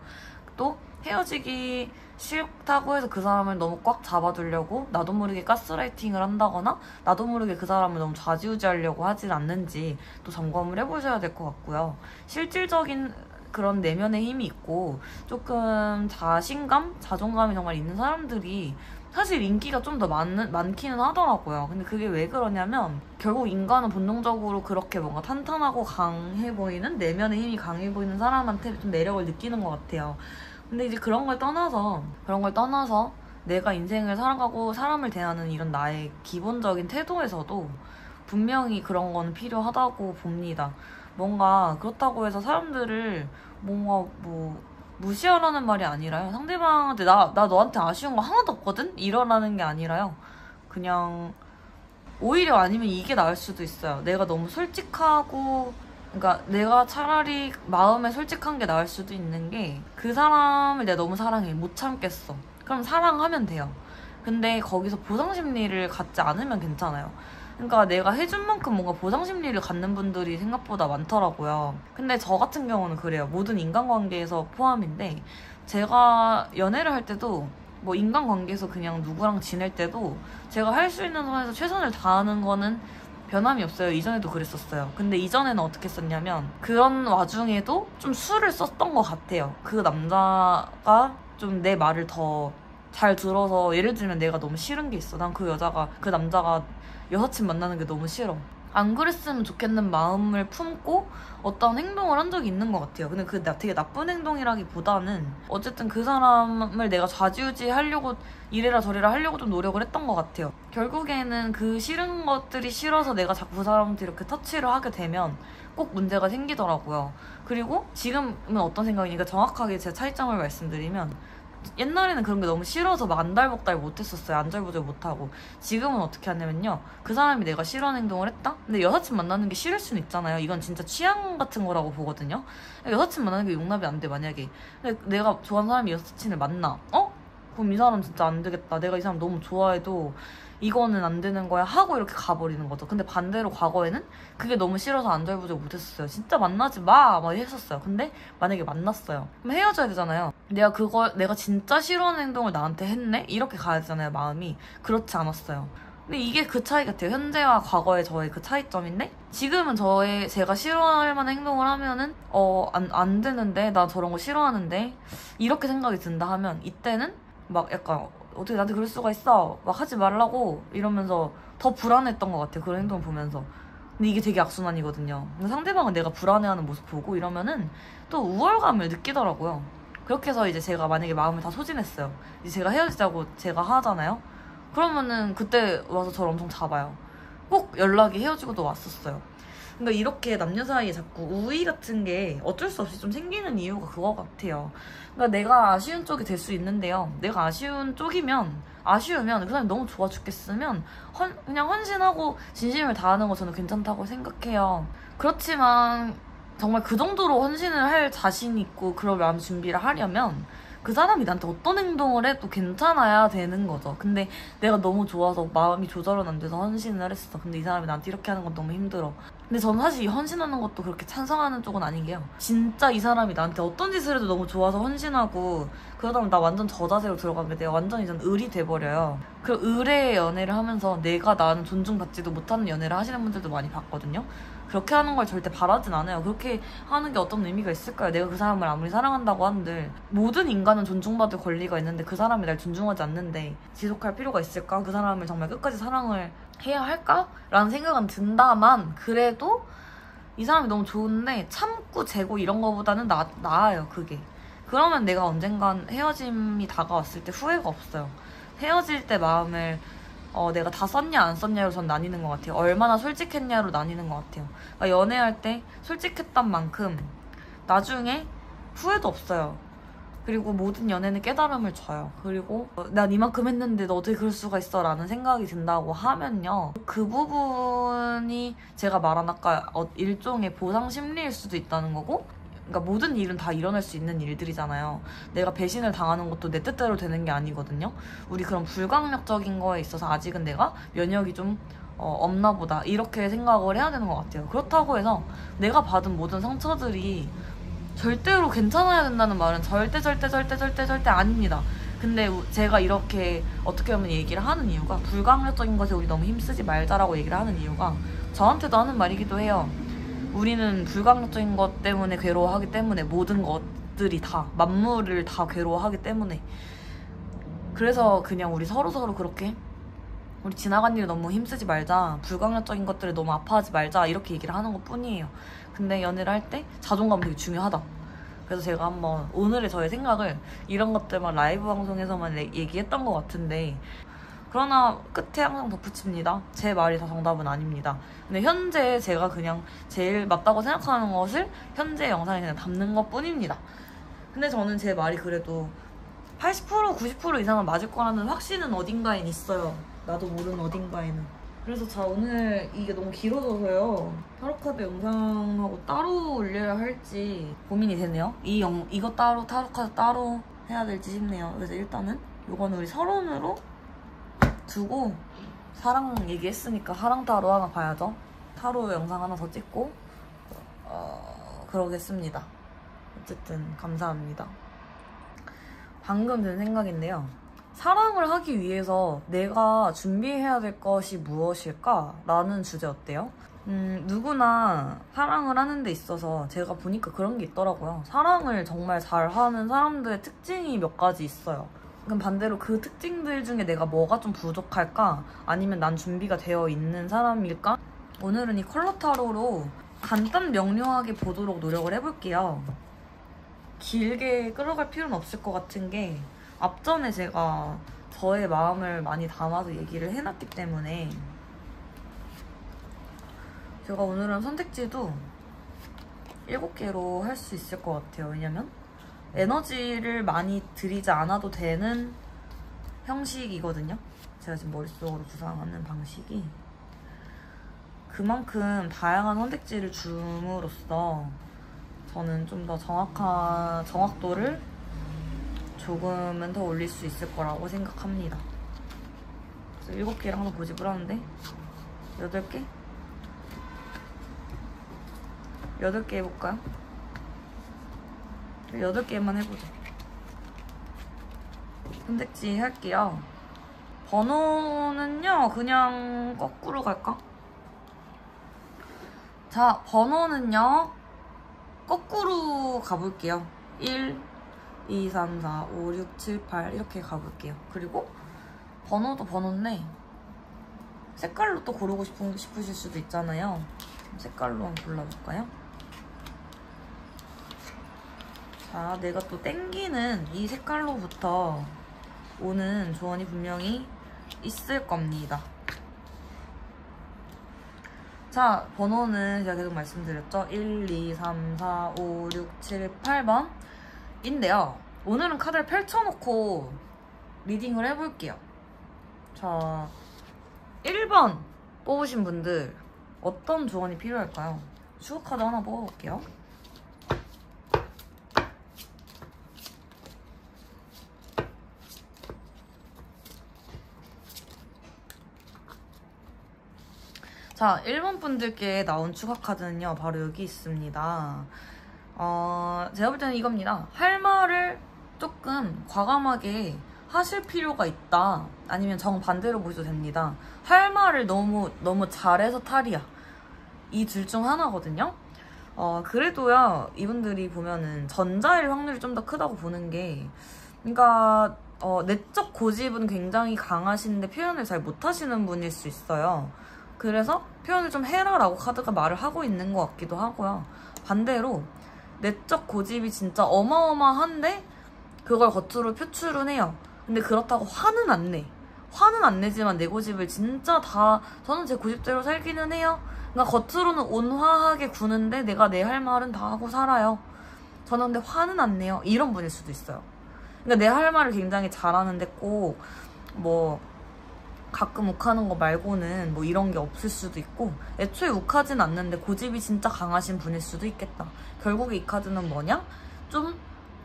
또 헤어지기 싫다고 해서 그 사람을 너무 꽉 잡아두려고 나도 모르게 가스라이팅을 한다거나 나도 모르게 그 사람을 너무 좌지우지하려고 하진 않는지 또 점검을 해보셔야 될 것 같고요. 실질적인 그런 내면의 힘이 있고 조금 자신감, 자존감이 정말 있는 사람들이 사실 인기가 좀 더 많기는 하더라고요. 근데 그게 왜 그러냐면 결국 인간은 본능적으로 그렇게 뭔가 탄탄하고 강해 보이는 내면의 힘이 강해 보이는 사람한테 좀 매력을 느끼는 것 같아요. 근데 이제 그런 걸 떠나서 내가 인생을 살아가고 사람을 대하는 이런 나의 기본적인 태도에서도 분명히 그런 건 필요하다고 봅니다. 뭔가 그렇다고 해서 사람들을 뭔가 무시하라는 말이 아니라요. 상대방한테 나 너한테 아쉬운 거 하나도 없거든? 이러라는 게 아니라요. 그냥 오히려 아니면 이게 나을 수도 있어요. 내가 너무 솔직하고 그러니까 내가 차라리 마음에 솔직한 게 나을 수도 있는 게 그 사람을 내가 너무 사랑해. 못 참겠어. 그럼 사랑하면 돼요. 근데 거기서 보상심리를 갖지 않으면 괜찮아요. 그러니까 내가 해준 만큼 뭔가 보상심리를 갖는 분들이 생각보다 많더라고요. 근데 저 같은 경우는 그래요. 모든 인간관계에서 포함인데 제가 연애를 할 때도 뭐 인간관계에서 그냥 누구랑 지낼 때도 제가 할 수 있는 선에서 최선을 다하는 거는 변함이 없어요. 이전에도 그랬었어요. 근데 이전에는 어떻게 썼냐면 그런 와중에도 좀 수를 썼던 것 같아요. 그 남자가 좀 내 말을 더 잘 들어서 예를 들면 내가 너무 싫은 게 있어. 난 그 남자가 여사친 만나는 게 너무 싫어. 안 그랬으면 좋겠는 마음을 품고 어떤 행동을 한 적이 있는 것 같아요. 근데 그게 되게 나쁜 행동이라기보다는 어쨌든 그 사람을 내가 좌지우지 하려고 이래라 저래라 하려고 좀 노력을 했던 것 같아요. 결국에는 그 싫은 것들이 싫어서 내가 자꾸 그 사람한테 이렇게 터치를 하게 되면 꼭 문제가 생기더라고요. 그리고 지금은 어떤 생각이니까 정확하게 제 차이점을 말씀드리면 옛날에는 그런 게 너무 싫어서 막 안달복달 못했었어요. 안절부절 못하고. 지금은 어떻게 하냐면요. 그 사람이 내가 싫어하는 행동을 했다? 근데 여사친 만나는 게 싫을 수는 있잖아요. 이건 진짜 취향 같은 거라고 보거든요. 여사친 만나는 게 용납이 안 돼, 만약에. 근데 내가 좋아하는 사람이 여사친을 만나. 그럼 이 사람 진짜 안 되겠다. 내가 이 사람 너무 좋아해도 이거는 안 되는 거야 하고 이렇게 가버리는 거죠. 근데 반대로 과거에는 그게 너무 싫어서 안절부절 못했었어요. 진짜 만나지 마! 막 했었어요. 근데 만약에 만났어요. 그럼 헤어져야 되잖아요. 내가 진짜 싫어하는 행동을 나한테 했네? 이렇게 가야 되잖아요, 마음이. 그렇지 않았어요. 근데 이게 그 차이 같아요. 현재와 과거의 저의 그 차이점인데 지금은 제가 싫어할 만한 행동을 하면은 안 되는데 나 저런 거 싫어하는데 이렇게 생각이 든다 하면 이때는 막 약간 어떻게 나한테 그럴 수가 있어 막 하지 말라고 이러면서 더 불안했던 것 같아요. 그런 행동을 보면서. 근데 이게 되게 악순환이거든요. 근데 상대방은 내가 불안해하는 모습 보고 이러면은 또 우월감을 느끼더라고요. 그렇게 해서 이제 제가 만약에 마음을 다 소진했어요. 이제 제가 헤어지자고 제가 하잖아요. 그러면은 그때 와서 저를 엄청 잡아요. 꼭 연락이 헤어지고도 왔었어요. 그러니까 이렇게 남녀 사이에 자꾸 우위 같은 게 어쩔 수 없이 좀 생기는 이유가 그거 같아요. 그러니까 내가 아쉬운 쪽이 될 수 있는데요. 내가 아쉬우면 그 사람이 너무 좋아 죽겠으면 그냥 헌신하고 진심을 다하는 거 저는 괜찮다고 생각해요. 그렇지만 정말 그 정도로 헌신을 할 자신 있고 그럴 마음 준비를 하려면 그 사람이 나한테 어떤 행동을 해도 괜찮아야 되는 거죠. 근데 내가 너무 좋아서 마음이 조절은 안 돼서 헌신을 했어. 근데 이 사람이 나한테 이렇게 하는 건 너무 힘들어. 근데 저는 사실 이 헌신하는 것도 그렇게 찬성하는 쪽은 아닌 게요. 진짜 이 사람이 나한테 어떤 짓을 해도 너무 좋아서 헌신하고 그러다 보면 나 완전 저자세로 들어가게 돼요. 완전히 전 을이 돼버려요. 그 을의 연애를 하면서 나는 존중받지도 못하는 연애를 하시는 분들도 많이 봤거든요. 그렇게 하는 걸 절대 바라진 않아요. 그렇게 하는 게 어떤 의미가 있을까요? 내가 그 사람을 아무리 사랑한다고 한들 모든 인간은 존중받을 권리가 있는데 그 사람이 날 존중하지 않는데 지속할 필요가 있을까? 그 사람을 정말 끝까지 사랑을 해야 할까? 라는 생각은 든다만 그래도 이 사람이 너무 좋은데 참고 재고 이런 거보다는 나아요. 그게. 그러면 내가 언젠간 헤어짐이 다가왔을 때 후회가 없어요. 헤어질 때 마음을 내가 다 썼냐 안 썼냐로 전 나뉘는 것 같아요. 얼마나 솔직했냐로 나뉘는 것 같아요. 그러니까 연애할 때 솔직했던 만큼 나중에 후회도 없어요. 그리고 모든 연애는 깨달음을 줘요. 그리고 난 이만큼 했는데 너 어떻게 그럴 수가 있어 라는 생각이 든다고 하면요, 그 부분이 제가 말한 아까 일종의 보상 심리일 수도 있다는 거고, 그러니까 모든 일은 다 일어날 수 있는 일들이잖아요. 내가 배신을 당하는 것도 내 뜻대로 되는 게 아니거든요. 우리 그런 불강력적인 거에 있어서 아직은 내가 면역이 좀 없나 보다 이렇게 생각을 해야 되는 것 같아요. 그렇다고 해서 내가 받은 모든 상처들이 절대로 괜찮아야 된다는 말은 절대 아닙니다. 근데 제가 이렇게 어떻게 보면 얘기를 하는 이유가, 불강력적인 것에 우리 너무 힘쓰지 말자라고 얘기를 하는 이유가 저한테도 하는 말이기도 해요. 우리는 불강력적인 것 때문에 괴로워하기 때문에, 모든 것들이 다, 만물을 다 괴로워하기 때문에. 그래서 그냥 우리 서로서로 그렇게 우리 지나간 일 너무 힘쓰지 말자, 불강력적인 것들을 너무 아파하지 말자 이렇게 얘기를 하는 것 뿐이에요. 근데 연애를 할 때 자존감 되게 중요하다. 그래서 제가 한번 오늘의 저의 생각을 이런 것들만 라이브 방송에서만 얘기했던 것 같은데, 그러나 끝에 항상 덧붙입니다. 제 말이 다 정답은 아닙니다. 근데 현재 제가 그냥 제일 맞다고 생각하는 것을 현재 영상에 그냥 담는 것 뿐입니다. 근데 저는 제 말이 그래도 80% 90% 이상은 맞을 거라는 확신은 어딘가엔 있어요. 나도 모르는 어딘가에는. 그래서 자, 오늘 이게 너무 길어져서요, 타로카드 영상하고 따로 올려야 할지 고민이 되네요. 이거 따로, 타로카드 따로 해야 될지 싶네요. 그래서 일단은 이거는 우리 서론으로 두고, 사랑 얘기했으니까 사랑 타로 하나 봐야죠. 타로 영상 하나 더 찍고 그러겠습니다. 어쨌든 감사합니다. 방금 든 생각인데요, 사랑을 하기 위해서 내가 준비해야 될 것이 무엇일까? 라는 주제 어때요? 누구나 사랑을 하는 데 있어서 제가 보니까 그런 게 있더라고요. 사랑을 정말 잘하는 사람들의 특징이 몇 가지 있어요. 그럼 반대로 그 특징들 중에 내가 뭐가 좀 부족할까? 아니면 난 준비가 되어 있는 사람일까? 오늘은 이 컬러 타로로 간단 명료하게 보도록 노력을 해볼게요. 길게 끌어갈 필요는 없을 것 같은 게, 앞전에 제가 저의 마음을 많이 담아서 얘기를 해놨기 때문에, 제가 오늘은 선택지도 7개로 할 수 있을 것 같아요. 왜냐면 에너지를 많이 들이지 않아도 되는 형식이거든요. 제가 지금 머릿속으로 구상하는 방식이. 그만큼 다양한 선택지를 줌으로써 저는 좀 더 정확도를 조금은 더 올릴 수 있을 거라고 생각합니다. 그래서 7개를 항상 고집을 하는데 8개? 8개 해볼까요? 8개만 해보자. 선택지 할게요. 번호는요, 그냥 거꾸로 갈까? 자, 번호는요, 거꾸로 가볼게요. 1, 2, 3, 4, 5, 6, 7, 8 이렇게 가볼게요. 그리고 번호도 번호인데 색깔로 또 고르고 싶으실 수도 있잖아요. 색깔로 한번 골라볼까요? 자, 내가 또 땡기는 이 색깔로부터 오는 조언이 분명히 있을 겁니다. 자, 번호는 제가 계속 말씀드렸죠. 1, 2, 3, 4, 5, 6, 7, 8번 인데요. 오늘은 카드를 펼쳐놓고 리딩을 해볼게요. 자, 1번 뽑으신 분들 어떤 조언이 필요할까요? 추억 카드 하나 뽑아볼게요. 자, 1번 분들께 나온 추가 카드는요, 바로 여기 있습니다. 제가 볼 때는 이겁니다. 할 말을 조금 과감하게 하실 필요가 있다. 아니면 정반대로 보셔도 됩니다. 할 말을 너무 잘해서 탈이야. 이 둘 중 하나거든요. 그래도요, 이분들이 보면은 전자일 확률이 좀 더 크다고 보는 게, 그러니까 내적 고집은 굉장히 강하신데 표현을 잘 못하시는 분일 수 있어요. 그래서 표현을 좀 해라라고 카드가 말을 하고 있는 것 같기도 하고요. 반대로 내적 고집이 진짜 어마어마한데 그걸 겉으로 표출은 해요. 근데 그렇다고 화는 안 내. 화는 안 내지만 내 고집을 진짜 다 저는 제 고집대로 살기는 해요. 그러니까 겉으로는 온화하게 구는데 내가 내 할 말은 다 하고 살아요. 저는 근데 화는 안 내요. 이런 분일 수도 있어요. 그러니까 내 할 말을 굉장히 잘하는데 꼭 뭐 가끔 욱하는 거 말고는 뭐 이런 게 없을 수도 있고, 애초에 욱하진 않는데 고집이 진짜 강하신 분일 수도 있겠다. 결국에 이 카드는 뭐냐? 좀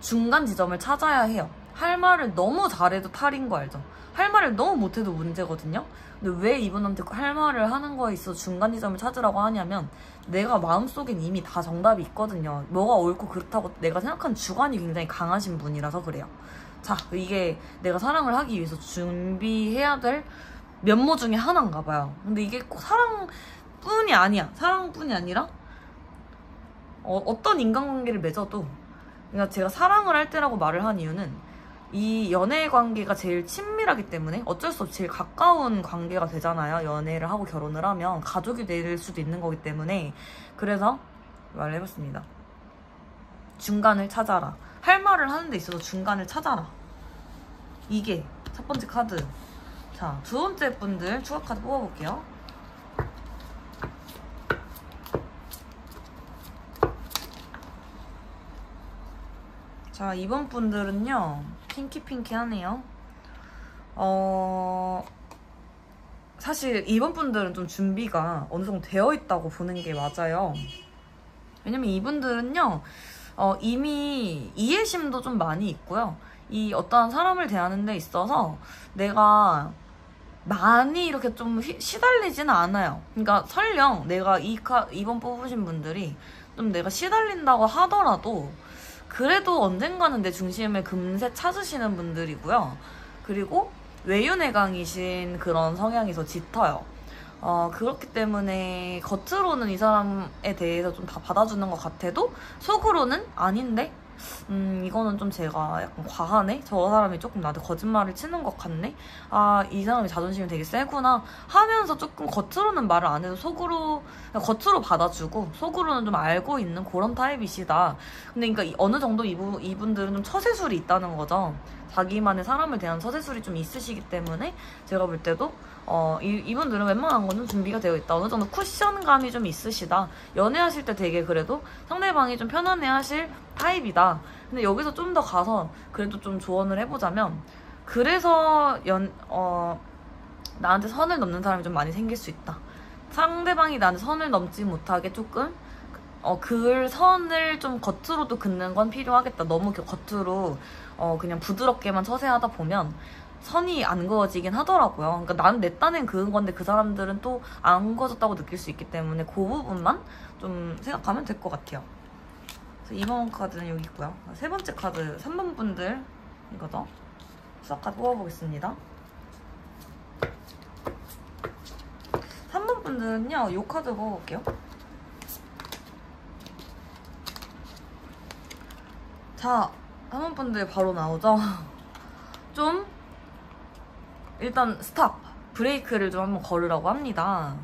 중간 지점을 찾아야 해요. 할 말을 너무 잘해도 탈인 거 알죠? 할 말을 너무 못해도 문제거든요? 근데 왜 이분한테 할 말을 하는 거에 있어서 중간 지점을 찾으라고 하냐면, 내가 마음속엔 이미 다 정답이 있거든요. 뭐가 옳고 그렇다고 내가 생각하는 주관이 굉장히 강하신 분이라서 그래요. 자, 이게 내가 사랑을 하기 위해서 준비해야 될 면모 중에 하나인가 봐요. 근데 이게 꼭 사랑뿐이 아니야. 사랑뿐이 아니라 어떤 인간관계를 맺어도, 그러니까 제가 사랑을 할 때라고 말을 한 이유는 이 연애 관계가 제일 친밀하기 때문에 어쩔 수 없이 제일 가까운 관계가 되잖아요. 연애를 하고 결혼을 하면 가족이 될 수도 있는 거기 때문에. 그래서 말을 해봤습니다. 중간을 찾아라. 할 말을 하는 데 있어서 중간을 찾아라. 이게 첫 번째 카드. 자, 두 번째 분들 추가 카드 뽑아볼게요. 자, 이번 분들은요, 핑키핑키하네요. 사실 이번 분들은 좀 준비가 어느 정도 되어 있다고 보는 게 맞아요. 왜냐면 이분들은요, 이미 이해심도 좀 많이 있고요. 이 어떠한 사람을 대하는 데 있어서 내가 많이 이렇게 좀 시달리지는 않아요. 그러니까 설령 내가 이번 뽑으신 분들이 좀 내가 시달린다고 하더라도 그래도 언젠가는 내 중심을 금세 찾으시는 분들이고요. 그리고 외유내강이신 그런 성향이 더 짙어요. 그렇기 때문에 겉으로는 이 사람에 대해서 좀 다 받아주는 것 같아도 속으로는 아닌데? 이거는 좀 제가 약간 과하네? 저 사람이 조금 나한테 거짓말을 치는 것 같네? 아, 이 사람이 자존심이 되게 세구나 하면서 조금 겉으로는 말을 안 해도 겉으로 받아주고 속으로는 좀 알고 있는 그런 타입이시다. 근데 그러니까 어느 정도 이분들은 좀 처세술이 있다는 거죠. 자기만의 사람을 대한 처세술이 좀 있으시기 때문에 제가 볼 때도 이분들은 웬만한 거는 준비가 되어 있다. 어느 정도 쿠션감이 좀 있으시다. 연애하실 때 되게 그래도 상대방이 좀 편안해하실 타입이다. 근데 여기서 좀 더 가서 그래도 좀 조언을 해보자면, 그래서 나한테 선을 넘는 사람이 좀 많이 생길 수 있다. 상대방이 나한테 선을 넘지 못하게 조금 그 선을 좀 겉으로도 긋는 건 필요하겠다. 너무 겉으로 그냥 부드럽게만 처세하다 보면 선이 안 그어지긴 하더라고요. 그러니까 나는 내 딴엔 그은 건데 그 사람들은 또 안 그어졌다고 느낄 수 있기 때문에 그 부분만 좀 생각하면 될 것 같아요. 그래서 이번 카드는 여기 있고요. 세 번째 카드 3번 분들 이거죠. 수학 카드 뽑아보겠습니다. 3번 분들은요, 이 카드 뽑아볼게요. 자, 3번 분들 바로 나오죠. 좀 일단 스탑! 브레이크를 좀 한번 걸으라고 합니다.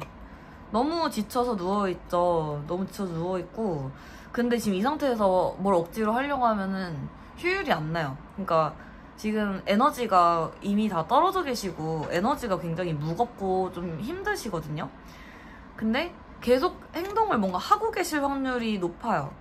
너무 지쳐서 누워있죠. 너무 지쳐서 누워있고, 근데 지금 이 상태에서 뭘 억지로 하려고 하면은 효율이 안 나요. 그러니까 지금 에너지가 이미 다 떨어져 계시고 에너지가 굉장히 무겁고 좀 힘드시거든요. 근데 계속 행동을 뭔가 하고 계실 확률이 높아요.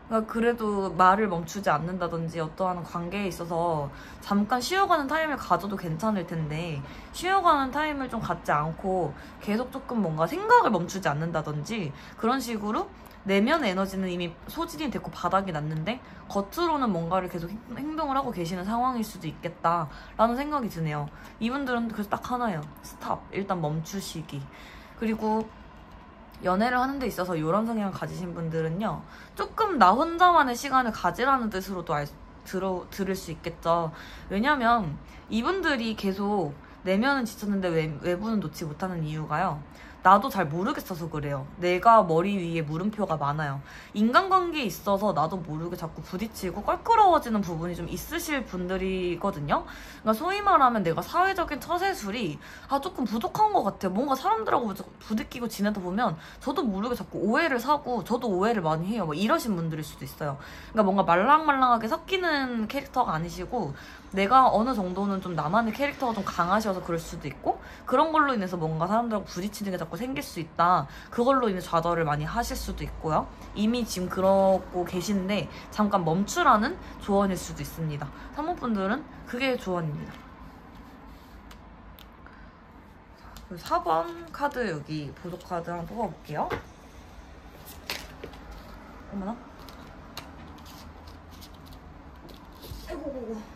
그러니까 그래도 말을 멈추지 않는다든지 어떠한 관계에 있어서 잠깐 쉬어가는 타임을 가져도 괜찮을 텐데, 쉬어가는 타임을 좀 갖지 않고 계속 조금 뭔가 생각을 멈추지 않는다든지 그런 식으로 내면 에너지는 이미 소진이 됐고 바닥이 났는데 겉으로는 뭔가를 계속 행동을 하고 계시는 상황일 수도 있겠다라는 생각이 드네요. 이분들은 그래서 딱 하나예요. 스탑. 일단 멈추시기. 그리고 연애를 하는 데 있어서 이런 성향을 가지신 분들은요, 조금 나 혼자만의 시간을 가지라는 뜻으로도 들을 수 있겠죠. 왜냐면 이분들이 계속 내면은 지쳤는데 외부는 놓지 못하는 이유가요, 나도 잘 모르겠어서 그래요. 내가 머리 위에 물음표가 많아요. 인간관계에 있어서 나도 모르게 자꾸 부딪히고 껄끄러워지는 부분이 좀 있으실 분들이거든요. 그러니까 소위 말하면 내가 사회적인 처세술이 조금 부족한 것 같아요. 뭔가 사람들하고 부딪히고 지내다 보면 저도 모르게 자꾸 오해를 사고 저도 오해를 많이 해요. 뭐 이러신 분들일 수도 있어요. 그러니까 뭔가 말랑말랑하게 섞이는 캐릭터가 아니시고 내가 어느 정도는 좀 나만의 캐릭터가 좀 강하셔서 그럴 수도 있고, 그런 걸로 인해서 뭔가 사람들하고 부딪히는 게 자꾸 생길 수 있다. 그걸로 인해 좌절을 많이 하실 수도 있고요. 이미 지금 그러고 계신데 잠깐 멈추라는 조언일 수도 있습니다. 사모분들은 그게 조언입니다. 4번 카드, 여기 보조 카드 한번 뽑아볼게요. 어머나. 아이고.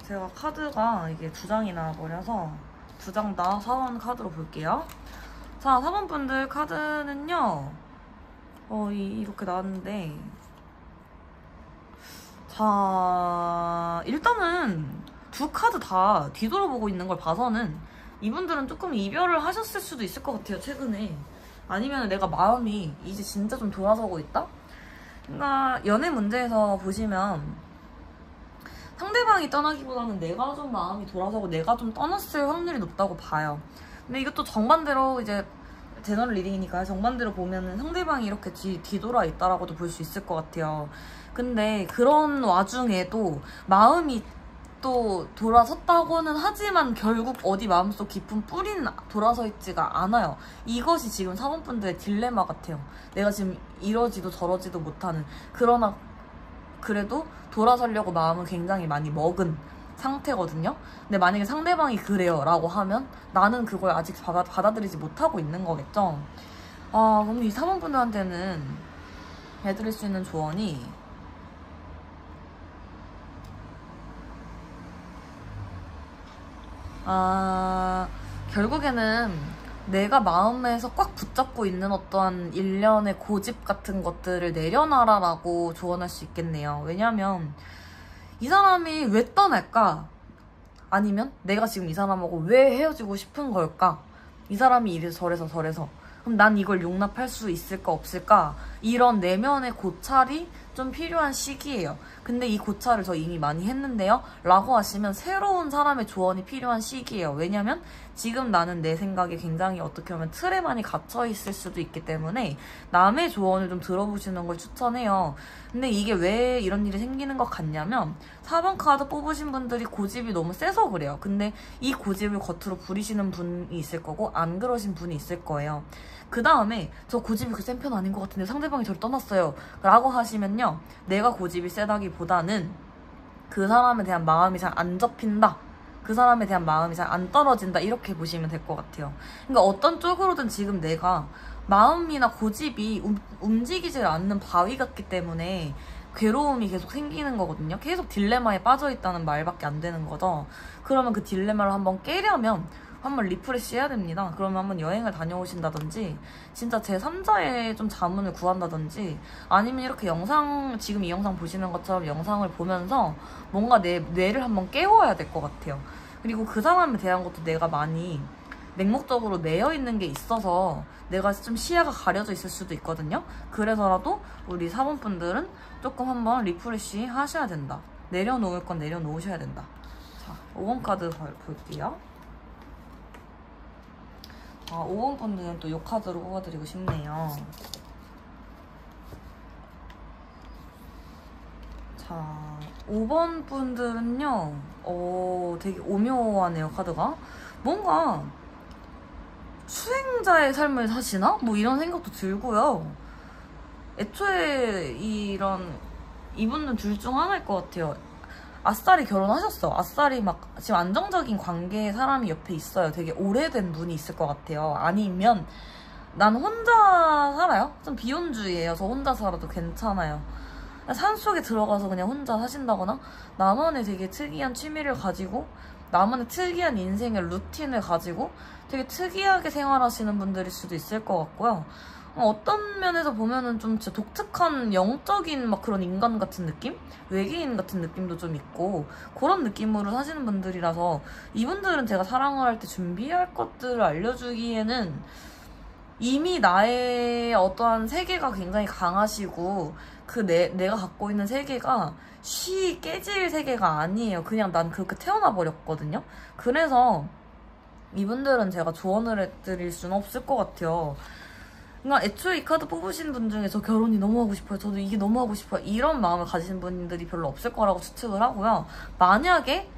제가 카드가 이게 2장이나 버려서 2장 다 4번 카드로 볼게요. 자, 4번 분들 카드는요, 이렇게 나왔는데, 자, 일단은 두 카드 다 뒤돌아보고 있는 걸 봐서는 이분들은 조금 이별을 하셨을 수도 있을 것 같아요, 최근에. 아니면 내가 마음이 이제 진짜 좀 돌아서고 있다? 그러니까 연애 문제에서 보시면 상대방이 떠나기보다는 내가 좀 마음이 돌아서고 내가 좀 떠났을 확률이 높다고 봐요. 근데 이것도 정반대로, 이제 제너럴 리딩이니까 정반대로 보면은 상대방이 이렇게 뒤돌아 있다라고도 볼 수 있을 것 같아요. 근데 그런 와중에도 마음이 또 돌아섰다고는 하지만 결국 어디 마음속 깊은 뿌리는 돌아서 있지가 않아요. 이것이 지금 사모분들의 딜레마 같아요. 내가 지금 이러지도 저러지도 못하는, 그러나 그래도 돌아서려고 마음은 굉장히 많이 먹은 상태거든요. 근데 만약에 상대방이 그래요 라고 하면 나는 그걸 아직 받아들이지 못하고 있는 거겠죠. 그럼 이 사모분들한테는 해드릴 수 있는 조언이, 결국에는 내가 마음에서 꽉 붙잡고 있는 어떠한 일련의 고집 같은 것들을 내려놔라라고 조언할 수 있겠네요. 왜냐면 이 사람이 왜 떠날까? 아니면 내가 지금 이 사람하고 왜 헤어지고 싶은 걸까? 이 사람이 이래서 저래서 그럼 난 이걸 용납할 수 있을까 없을까? 이런 내면의 고찰이 좀 필요한 시기예요. 근데 이 고찰을 저 이미 많이 했는데요 라고 하시면 새로운 사람의 조언이 필요한 시기예요. 왜냐면 지금 나는 내 생각에 굉장히 어떻게 보면 틀에 많이 갇혀 있을 수도 있기 때문에 남의 조언을 좀 들어보시는 걸 추천해요. 근데 이게 왜 이런 일이 생기는 것 같냐면 4번 카드 뽑으신 분들이 고집이 너무 세서 그래요. 근데 이 고집을 겉으로 부리시는 분이 있을 거고 안 그러신 분이 있을 거예요. 그 다음에 저 고집이 그 센 편 아닌 것 같은데 상대방이 저를 떠났어요 라고 하시면요, 내가 고집이 세다기보다는 그 사람에 대한 마음이 잘 안 접힌다, 그 사람에 대한 마음이 잘 안 떨어진다, 이렇게 보시면 될 것 같아요. 그러니까 어떤 쪽으로든 지금 내가 마음이나 고집이 움직이질 않는 바위 같기 때문에 괴로움이 계속 생기는 거거든요. 계속 딜레마에 빠져있다는 말밖에 안 되는 거죠. 그러면 그 딜레마를 한번 깨려면 한번 리프레시 해야 됩니다. 그러면 한번 여행을 다녀오신다든지 진짜 제3자의 좀 자문을 구한다든지, 아니면 이렇게 지금 이 영상 보시는 것처럼 영상을 보면서 뭔가 내 뇌를 한번 깨워야 될 것 같아요. 그리고 그 사람에 대한 것도 내가 많이 맹목적으로 매여있는 게 있어서 내가 좀 시야가 가려져 있을 수도 있거든요. 그래서라도 우리 사모분들은 조금 한번 리프레시 하셔야 된다. 내려놓을 건 내려놓으셔야 된다. 자, 5번 카드 볼게요. 5번 분들은 또 이 카드로 뽑아드리고 싶네요. 자, 5번 분들은요, 되게 오묘하네요, 카드가. 뭔가 수행자의 삶을 사시나? 뭐 이런 생각도 들고요. 애초에 이분은 둘 중 하나일 것 같아요. 아싸리 결혼하셨어. 아싸리 막 지금 안정적인 관계의 사람이 옆에 있어요. 되게 오래된 분이 있을 것 같아요. 아니면 난 혼자 살아요. 좀 비혼주의예요. 저 혼자 살아도 괜찮아요. 산속에 들어가서 그냥 혼자 사신다거나 나만의 되게 특이한 취미를 가지고 나만의 특이한 인생의 루틴을 가지고 되게 특이하게 생활하시는 분들일 수도 있을 것 같고요. 어떤 면에서 보면은 좀 진짜 독특한 영적인 막 그런 인간 같은 느낌? 외계인 같은 느낌도 좀 있고 그런 느낌으로 사시는 분들이라서 이분들은 제가 사랑을 할 때 준비할 것들을 알려주기에는 이미 나의 어떠한 세계가 굉장히 강하시고 내가 갖고 있는 세계가 쉬 깨질 세계가 아니에요. 그냥 난 그렇게 태어나 버렸거든요. 그래서 이분들은 제가 조언을 해드릴 수는 없을 것 같아요. 그러니까 애초에 이 카드 뽑으신 분 중에 저 결혼이 너무 하고 싶어요, 저도 이게 너무 하고 싶어요, 이런 마음을 가지신 분들이 별로 없을 거라고 추측을 하고요. 만약에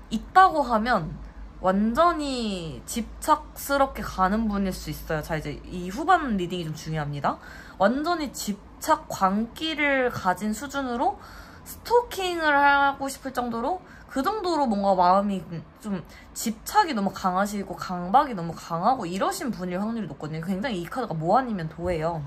있다고 하면 완전히 집착스럽게 가는 분일 수 있어요. 자, 이제 이 후반 리딩이 좀 중요합니다. 완전히 집착 광기를 가진 수준으로 스토킹을 하고 싶을 정도로, 그 정도로 뭔가 마음이 좀 집착이 너무 강하시고 강박이 너무 강하고 이러신 분일 확률이 높거든요. 굉장히 이 카드가 뭐 아니면 도예요.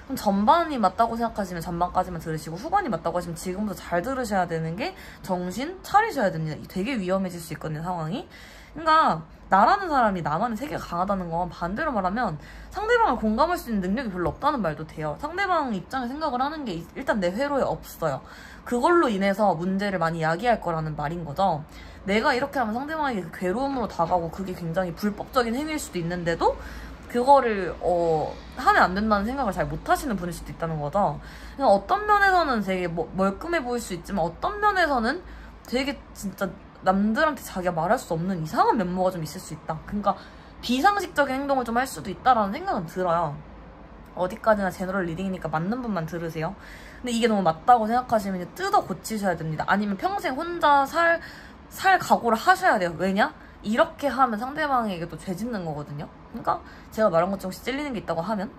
그럼 전반이 맞다고 생각하시면 전반까지만 들으시고, 후반이 맞다고 하시면 지금부터 잘 들으셔야 되는 게 정신 차리셔야 됩니다. 되게 위험해질 수 있거든요, 상황이. 그러니까 나라는 사람이 나만의 세계가 강하다는 건 반대로 말하면 상대방을 공감할 수 있는 능력이 별로 없다는 말도 돼요. 상대방 입장에 생각을 하는 게 일단 내 회로에 없어요. 그걸로 인해서 문제를 많이 야기할 거라는 말인 거죠. 내가 이렇게 하면 상대방에게 괴로움으로 다가오고 그게 굉장히 불법적인 행위일 수도 있는데도 그거를 하면 안 된다는 생각을 잘 못하시는 분일 수도 있다는 거죠. 그냥 어떤 면에서는 되게 멀끔해 보일 수 있지만 어떤 면에서는 되게 진짜 남들한테 자기가 말할 수 없는 이상한 면모가 좀 있을 수 있다. 그러니까 비상식적인 행동을 좀 할 수도 있다라는 생각은 들어요. 어디까지나 제너럴 리딩이니까 맞는 분만 들으세요. 근데 이게 너무 맞다고 생각하시면 이제 뜯어 고치셔야 됩니다. 아니면 평생 혼자 살 각오를 하셔야 돼요. 왜냐? 이렇게 하면 상대방에게 또 죄 짓는 거거든요. 그러니까 제가 말한 것처럼 혹시 찔리는 게 있다고 하면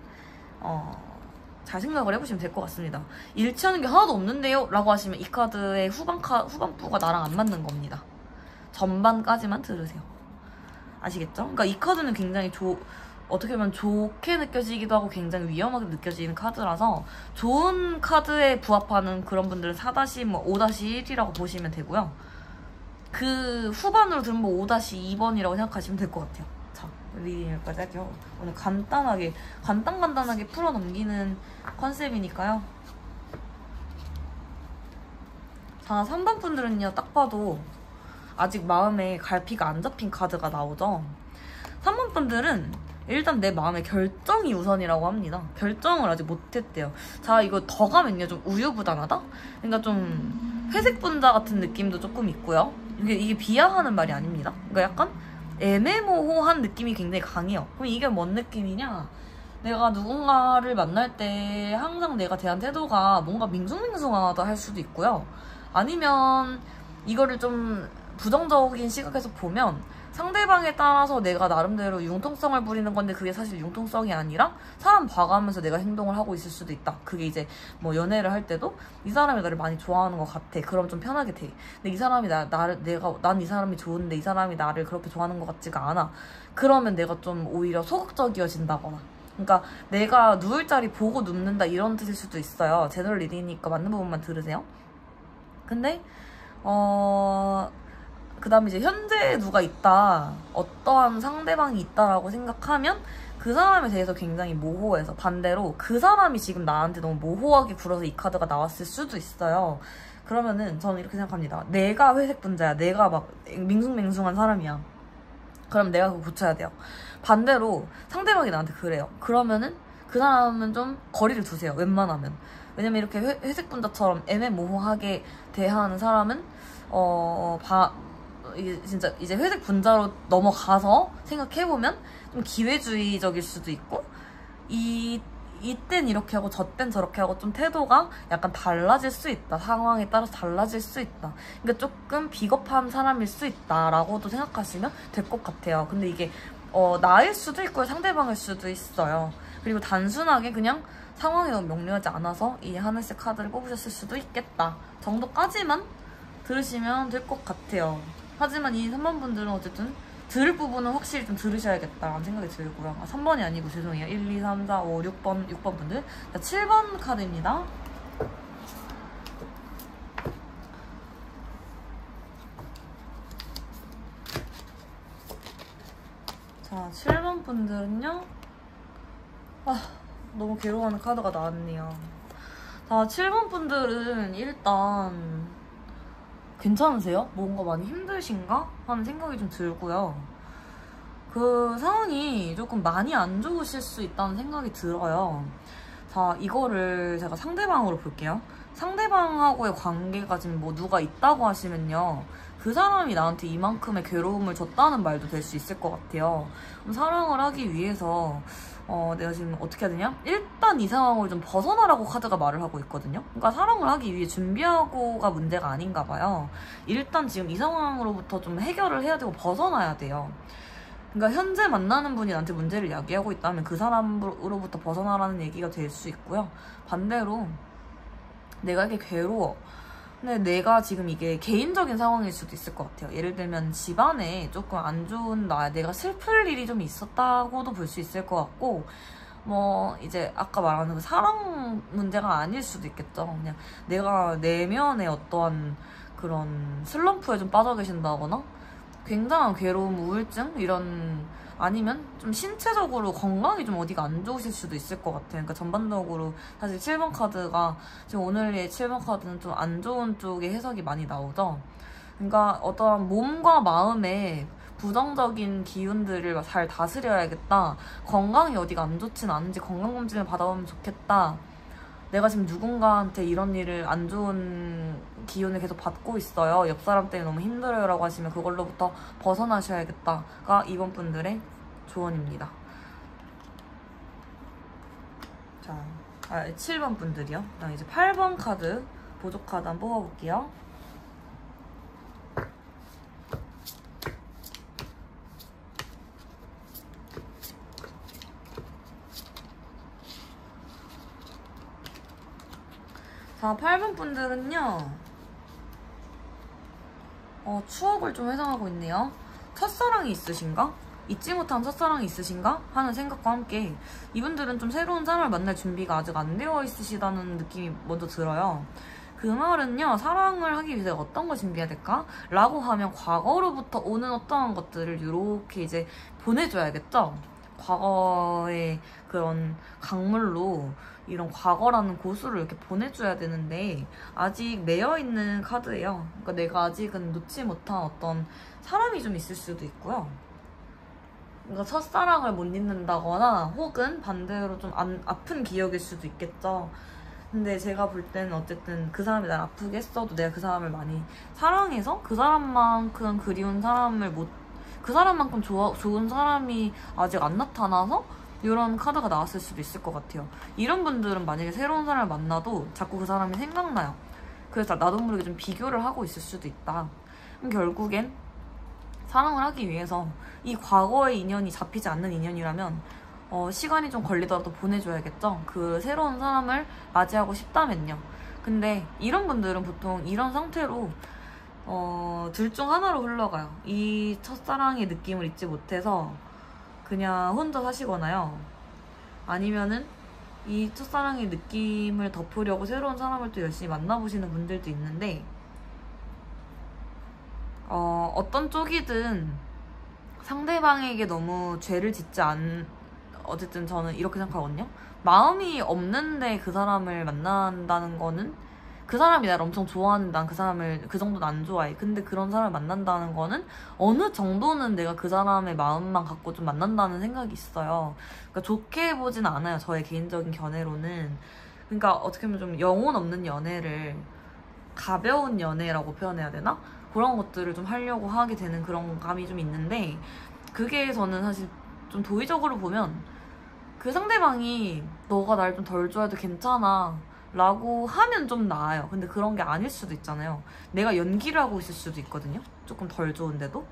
잘 생각을 해보시면 될 것 같습니다. 일치하는 게 하나도 없는데요? 라고 하시면 이 카드의 후반부가 나랑 안 맞는 겁니다. 전반까지만 들으세요. 아시겠죠? 그러니까 이 카드는 굉장히 어떻게 보면 좋게 느껴지기도 하고 굉장히 위험하게 느껴지는 카드라서 좋은 카드에 부합하는 그런 분들은 4-5-1이라고 보시면 되고요. 그 후반으로 들으면 5-2번이라고 생각하시면 될 것 같아요. 자, 리딩 여기까지 할게요. 오늘 간단하게 풀어 넘기는 컨셉이니까요. 자, 3번 분들은요, 딱 봐도 아직 마음에 갈피가 안 잡힌 카드가 나오죠. 3번 분들은 일단 내 마음의 결정이 우선이라고 합니다. 결정을 아직 못했대요. 자, 이거 더 가면요, 좀 우유부단하다? 그러니까 좀 회색 분자 같은 느낌도 조금 있고요. 이게 비하하는 말이 아닙니다. 그러니까 약간 애매모호한 느낌이 굉장히 강해요. 그럼 이게 뭔 느낌이냐? 내가 누군가를 만날 때 항상 내가 대한 태도가 뭔가 밍숭밍숭하다 할 수도 있고요. 아니면 이거를 좀 부정적인 시각에서 보면 상대방에 따라서 내가 나름대로 융통성을 부리는 건데 그게 사실 융통성이 아니라 사람 봐가면서 내가 행동을 하고 있을 수도 있다. 그게 이제 뭐 연애를 할 때도 이 사람이 나를 많이 좋아하는 것 같아. 그럼 좀 편하게 돼. 근데 이 사람이 난 이 사람이 좋은데 이 사람이 나를 그렇게 좋아하는 것 같지가 않아. 그러면 내가 좀 오히려 소극적이어진다거나. 그러니까 내가 누울 자리 보고 눕는다 이런 뜻일 수도 있어요. 제너럴 리딩이니까 맞는 부분만 들으세요. 근데 그 다음에 이제 현재 누가 있다, 어떠한 상대방이 있다라고 생각하면 그 사람에 대해서 굉장히 모호해서 반대로 그 사람이 지금 나한테 너무 모호하게 굴어서 이 카드가 나왔을 수도 있어요. 그러면은 저는 이렇게 생각합니다. 내가 회색 분자야. 내가 막 밍숭맹숭한 사람이야. 그럼 내가 그거 고쳐야 돼요. 반대로 상대방이 나한테 그래요. 그러면은 그 사람은 좀 거리를 두세요. 웬만하면. 왜냐면 이렇게 회색 분자처럼 애매모호하게 대하는 사람은 이게 진짜 이제 회색 분자로 넘어가서 생각해보면 좀 기회주의적일 수도 있고, 이땐 이렇게 하고 저땐 저렇게 하고 좀 태도가 약간 달라질 수 있다. 상황에 따라서 달라질 수 있다. 그러니까 조금 비겁한 사람일 수 있다라고도 생각하시면 될 것 같아요. 근데 이게 나일 수도 있고 상대방일 수도 있어요. 그리고 단순하게 그냥 상황이 너무 명료하지 않아서 이 하늘색 카드를 뽑으셨을 수도 있겠다 정도까지만 들으시면 될 것 같아요. 하지만 이 3번 분들은 어쨌든 들을 부분은 확실히 좀 들으셔야겠다라는 생각이 들고요. 3번이 아니고 죄송해요. 1, 2, 3, 4, 5, 6번 분들. 자, 7번 카드입니다. 자, 7번 분들은요. 너무 괴로워하는 카드가 나왔네요. 자, 7번 분들은 일단 괜찮으세요? 뭔가 많이 힘드신가? 하는 생각이 좀 들고요. 그 상황이 조금 많이 안 좋으실 수 있다는 생각이 들어요. 자, 이거를 제가 상대방으로 볼게요. 상대방하고의 관계가 지금 뭐 누가 있다고 하시면요. 그 사람이 나한테 이만큼의 괴로움을 줬다는 말도 될 수 있을 것 같아요. 그럼 사랑을 하기 위해서 내가 지금 어떻게 해야 되냐? 일단 이 상황을 좀 벗어나라고 카드가 말을 하고 있거든요. 그러니까 사랑을 하기 위해 준비하고가 문제가 아닌가 봐요. 일단 지금 이 상황으로부터 좀 해결을 해야 되고 벗어나야 돼요. 그러니까 현재 만나는 분이 나한테 문제를 야기하고 있다면 그 사람으로부터 벗어나라는 얘기가 될 수 있고요. 반대로 내가 이게 괴로워. 근데 내가 지금 이게 개인적인 상황일 수도 있을 것 같아요. 예를 들면 집안에 조금 안 좋은 내가 슬플 일이 좀 있었다고도 볼 수 있을 것 같고, 뭐 이제 아까 말하는 그 사랑 문제가 아닐 수도 있겠죠. 그냥 내가 내면에 어떠한 그런 슬럼프에 좀 빠져 계신다거나 굉장한 괴로움, 우울증 이런, 아니면 좀 신체적으로 건강이 좀 어디가 안 좋으실 수도 있을 것 같아요. 그러니까 전반적으로 사실 7번 카드가 지금 오늘의 7번 카드는 좀 안 좋은 쪽의 해석이 많이 나오죠. 그러니까 어떠한 몸과 마음의 부정적인 기운들을 잘 다스려야겠다. 건강이 어디가 안 좋진 않은지 건강검진을 받아보면 좋겠다. 내가 지금 누군가한테 이런 일을, 안 좋은 기운을 계속 받고 있어요. 옆 사람 때문에 너무 힘들어요 라고 하시면 그걸로부터 벗어나셔야겠다가 이번 분들의 조언입니다. 자, 7번 분들이요. 그다음 이제 8번 카드, 보조 카드 한번 뽑아볼게요. 자, 8번 분들은요, 추억을 좀 회상하고 있네요. 첫사랑이 있으신가? 잊지 못한 첫사랑이 있으신가? 하는 생각과 함께 이분들은 좀 새로운 사람을 만날 준비가 아직 안 되어 있으시다는 느낌이 먼저 들어요. 그 말은요, 사랑을 하기 위해서 어떤 걸 준비해야 될까? 라고 하면 과거로부터 오는 어떠한 것들을 이렇게 이제 보내줘야겠죠? 과거의 그런 강물로 이런 과거라는 고수를 이렇게 보내줘야 되는데 아직 매여있는 카드예요. 그러니까 내가 아직은 놓지 못한 어떤 사람이 좀 있을 수도 있고요. 그러니까 첫사랑을 못 잊는다거나 혹은 반대로 좀 아픈 기억일 수도 있겠죠. 근데 제가 볼 때는 어쨌든 그 사람이 날 아프게 했어도 내가 그 사람을 많이 사랑해서 그 사람만큼 그리운 사람을 그 사람만큼 좋은 사람이 아직 안 나타나서 이런 카드가 나왔을 수도 있을 것 같아요. 이런 분들은 만약에 새로운 사람을 만나도 자꾸 그 사람이 생각나요. 그래서 나도 모르게 좀 비교를 하고 있을 수도 있다. 그럼 결국엔 사랑을 하기 위해서 이 과거의 인연이 잡히지 않는 인연이라면 시간이 좀 걸리더라도 보내줘야겠죠. 그 새로운 사람을 맞이하고 싶다면요. 근데 이런 분들은 보통 이런 상태로 둘 중 하나로 흘러가요. 이 첫사랑의 느낌을 잊지 못해서 그냥 혼자 사시거나요. 아니면은 이 첫사랑의 느낌을 덮으려고 새로운 사람을 또 열심히 만나보시는 분들도 있는데, 어떤 쪽이든 상대방에게 너무 죄를 짓지 어쨌든 저는 이렇게 생각하거든요. 마음이 없는데 그 사람을 만난다는 거는, 그 사람이 나를 엄청 좋아하는, 난 그 사람을 그 정도는 안 좋아해. 근데 그런 사람을 만난다는 거는 어느 정도는 내가 그 사람의 마음만 갖고 좀 만난다는 생각이 있어요. 그러니까 좋게 보진 않아요. 저의 개인적인 견해로는. 그러니까 어떻게 보면 좀 영혼 없는 연애를 가벼운 연애라고 표현해야 되나? 그런 것들을 좀 하려고 하게 되는 그런 감이 좀 있는데, 그게 저는 사실 좀 도의적으로 보면 그 상대방이 너가 날 좀 덜 좋아해도 괜찮아 라고 하면 좀 나아요. 근데 그런 게 아닐 수도 있잖아요. 내가 연기를 하고 있을 수도 있거든요. 조금 덜 좋은데도.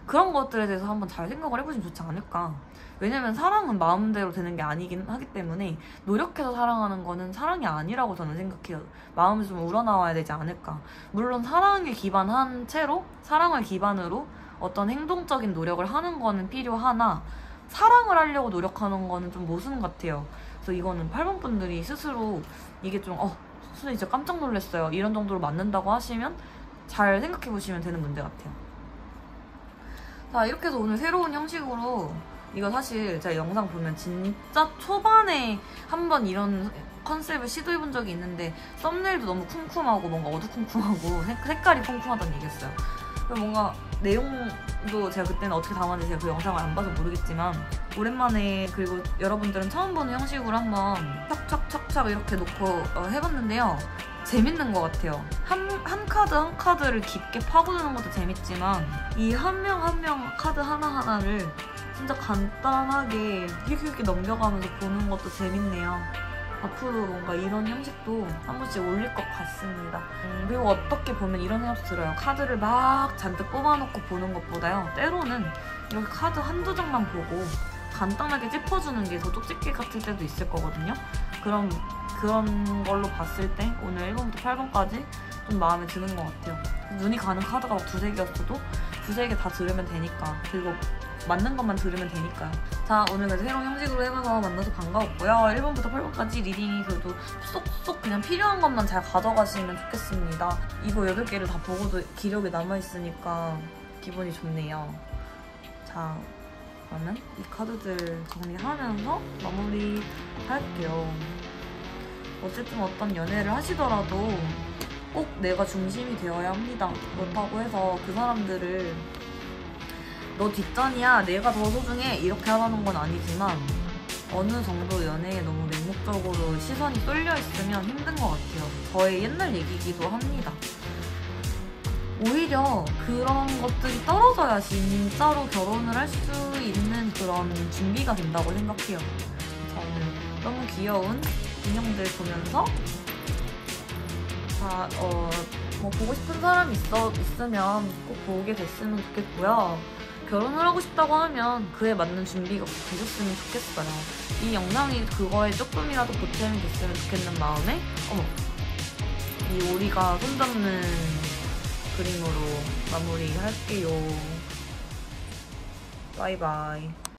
그런 것들에 대해서 한번 잘 생각을 해보시면 좋지 않을까. 왜냐면 사랑은 마음대로 되는 게 아니긴 하기 때문에 노력해서 사랑하는 거는 사랑이 아니라고 저는 생각해요. 마음이 좀 우러나와야 되지 않을까. 물론 사랑에 기반한 채로, 사랑을 기반으로 어떤 행동적인 노력을 하는 거는 필요하나 사랑을 하려고 노력하는 거는 좀 모순 같아요. 그래서 이거는 8번 분들이 스스로 이게 좀 선생님 진짜 깜짝 놀랐어요. 이런 정도로 맞는다고 하시면 잘 생각해 보시면 되는 문제 같아요. 자, 이렇게 해서 오늘 새로운 형식으로, 이거 사실 제가 영상 보면 진짜 초반에 한번 이런 컨셉을 시도해본 적이 있는데 썸네일도 너무 쿰쿰하고 뭔가 어두쿰쿰하고 색깔이 쿰쿰하다는 얘기였어요. 뭔가 내용도 제가 그때는 어떻게 담았는지 제가 그 영상을 안 봐서 모르겠지만 오랜만에, 그리고 여러분들은 처음 보는 형식으로 한번 척척척척 이렇게 놓고 해봤는데요. 재밌는 것 같아요. 한 카드 한 카드를 깊게 파고드는 것도 재밌지만 이 한 명 한 명 카드 하나하나를 진짜 간단하게 휙휙 넘겨가면서 보는 것도 재밌네요. 앞으로 뭔가 이런 형식도 한 번씩 올릴 것 같습니다. 그리고 어떻게 보면 이런 생각도 들어요. 카드를 막 잔뜩 뽑아놓고 보는 것보다요. 때로는 이렇게 카드 한두 장만 보고 간단하게 짚어주는 게 더 쪽집게 같을 때도 있을 거거든요. 그런 걸로 봤을 때 오늘 1번부터 8번까지 좀 마음에 드는 것 같아요. 눈이 가는 카드가 막 두세 개였어도 두세 개 다 들으면 되니까. 그리고 맞는 것만 들으면 되니까요. 자, 오늘 그래서 새로운 형식으로 해봐서 만나서 반가웠고요. 1번부터 8번까지 리딩이 그래도 쏙쏙 그냥 필요한 것만 잘 가져가시면 좋겠습니다. 이거 8개를 다 보고도 기력이 남아있으니까 기분이 좋네요. 자, 그러면 이 카드들 정리하면서 마무리 할게요. 어쨌든 어떤 연애를 하시더라도 꼭 내가 중심이 되어야 합니다. 그렇다고 해서 그 사람들을 너 뒷전이야, 내가 더 소중해 이렇게 하라는 건 아니지만 어느 정도 연애에 너무 맹목적으로 시선이 쏠려 있으면 힘든 것 같아요. 저의 옛날 얘기이기도 합니다. 오히려 그런 것들이 떨어져야 진짜로 결혼을 할 수 있는 그런 준비가 된다고 생각해요. 저는 너무 귀여운 인형들 보면서 뭐 보고 싶은 사람이 있으면 꼭 보게 됐으면 좋겠고요. 결혼을 하고 싶다고 하면 그에 맞는 준비가 꼭 되셨으면 좋겠어요. 이 영상이 그거에 조금이라도 보탬이 됐으면 좋겠는 마음에 이 오리가 손잡는 그림으로 마무리할게요. 바이바이.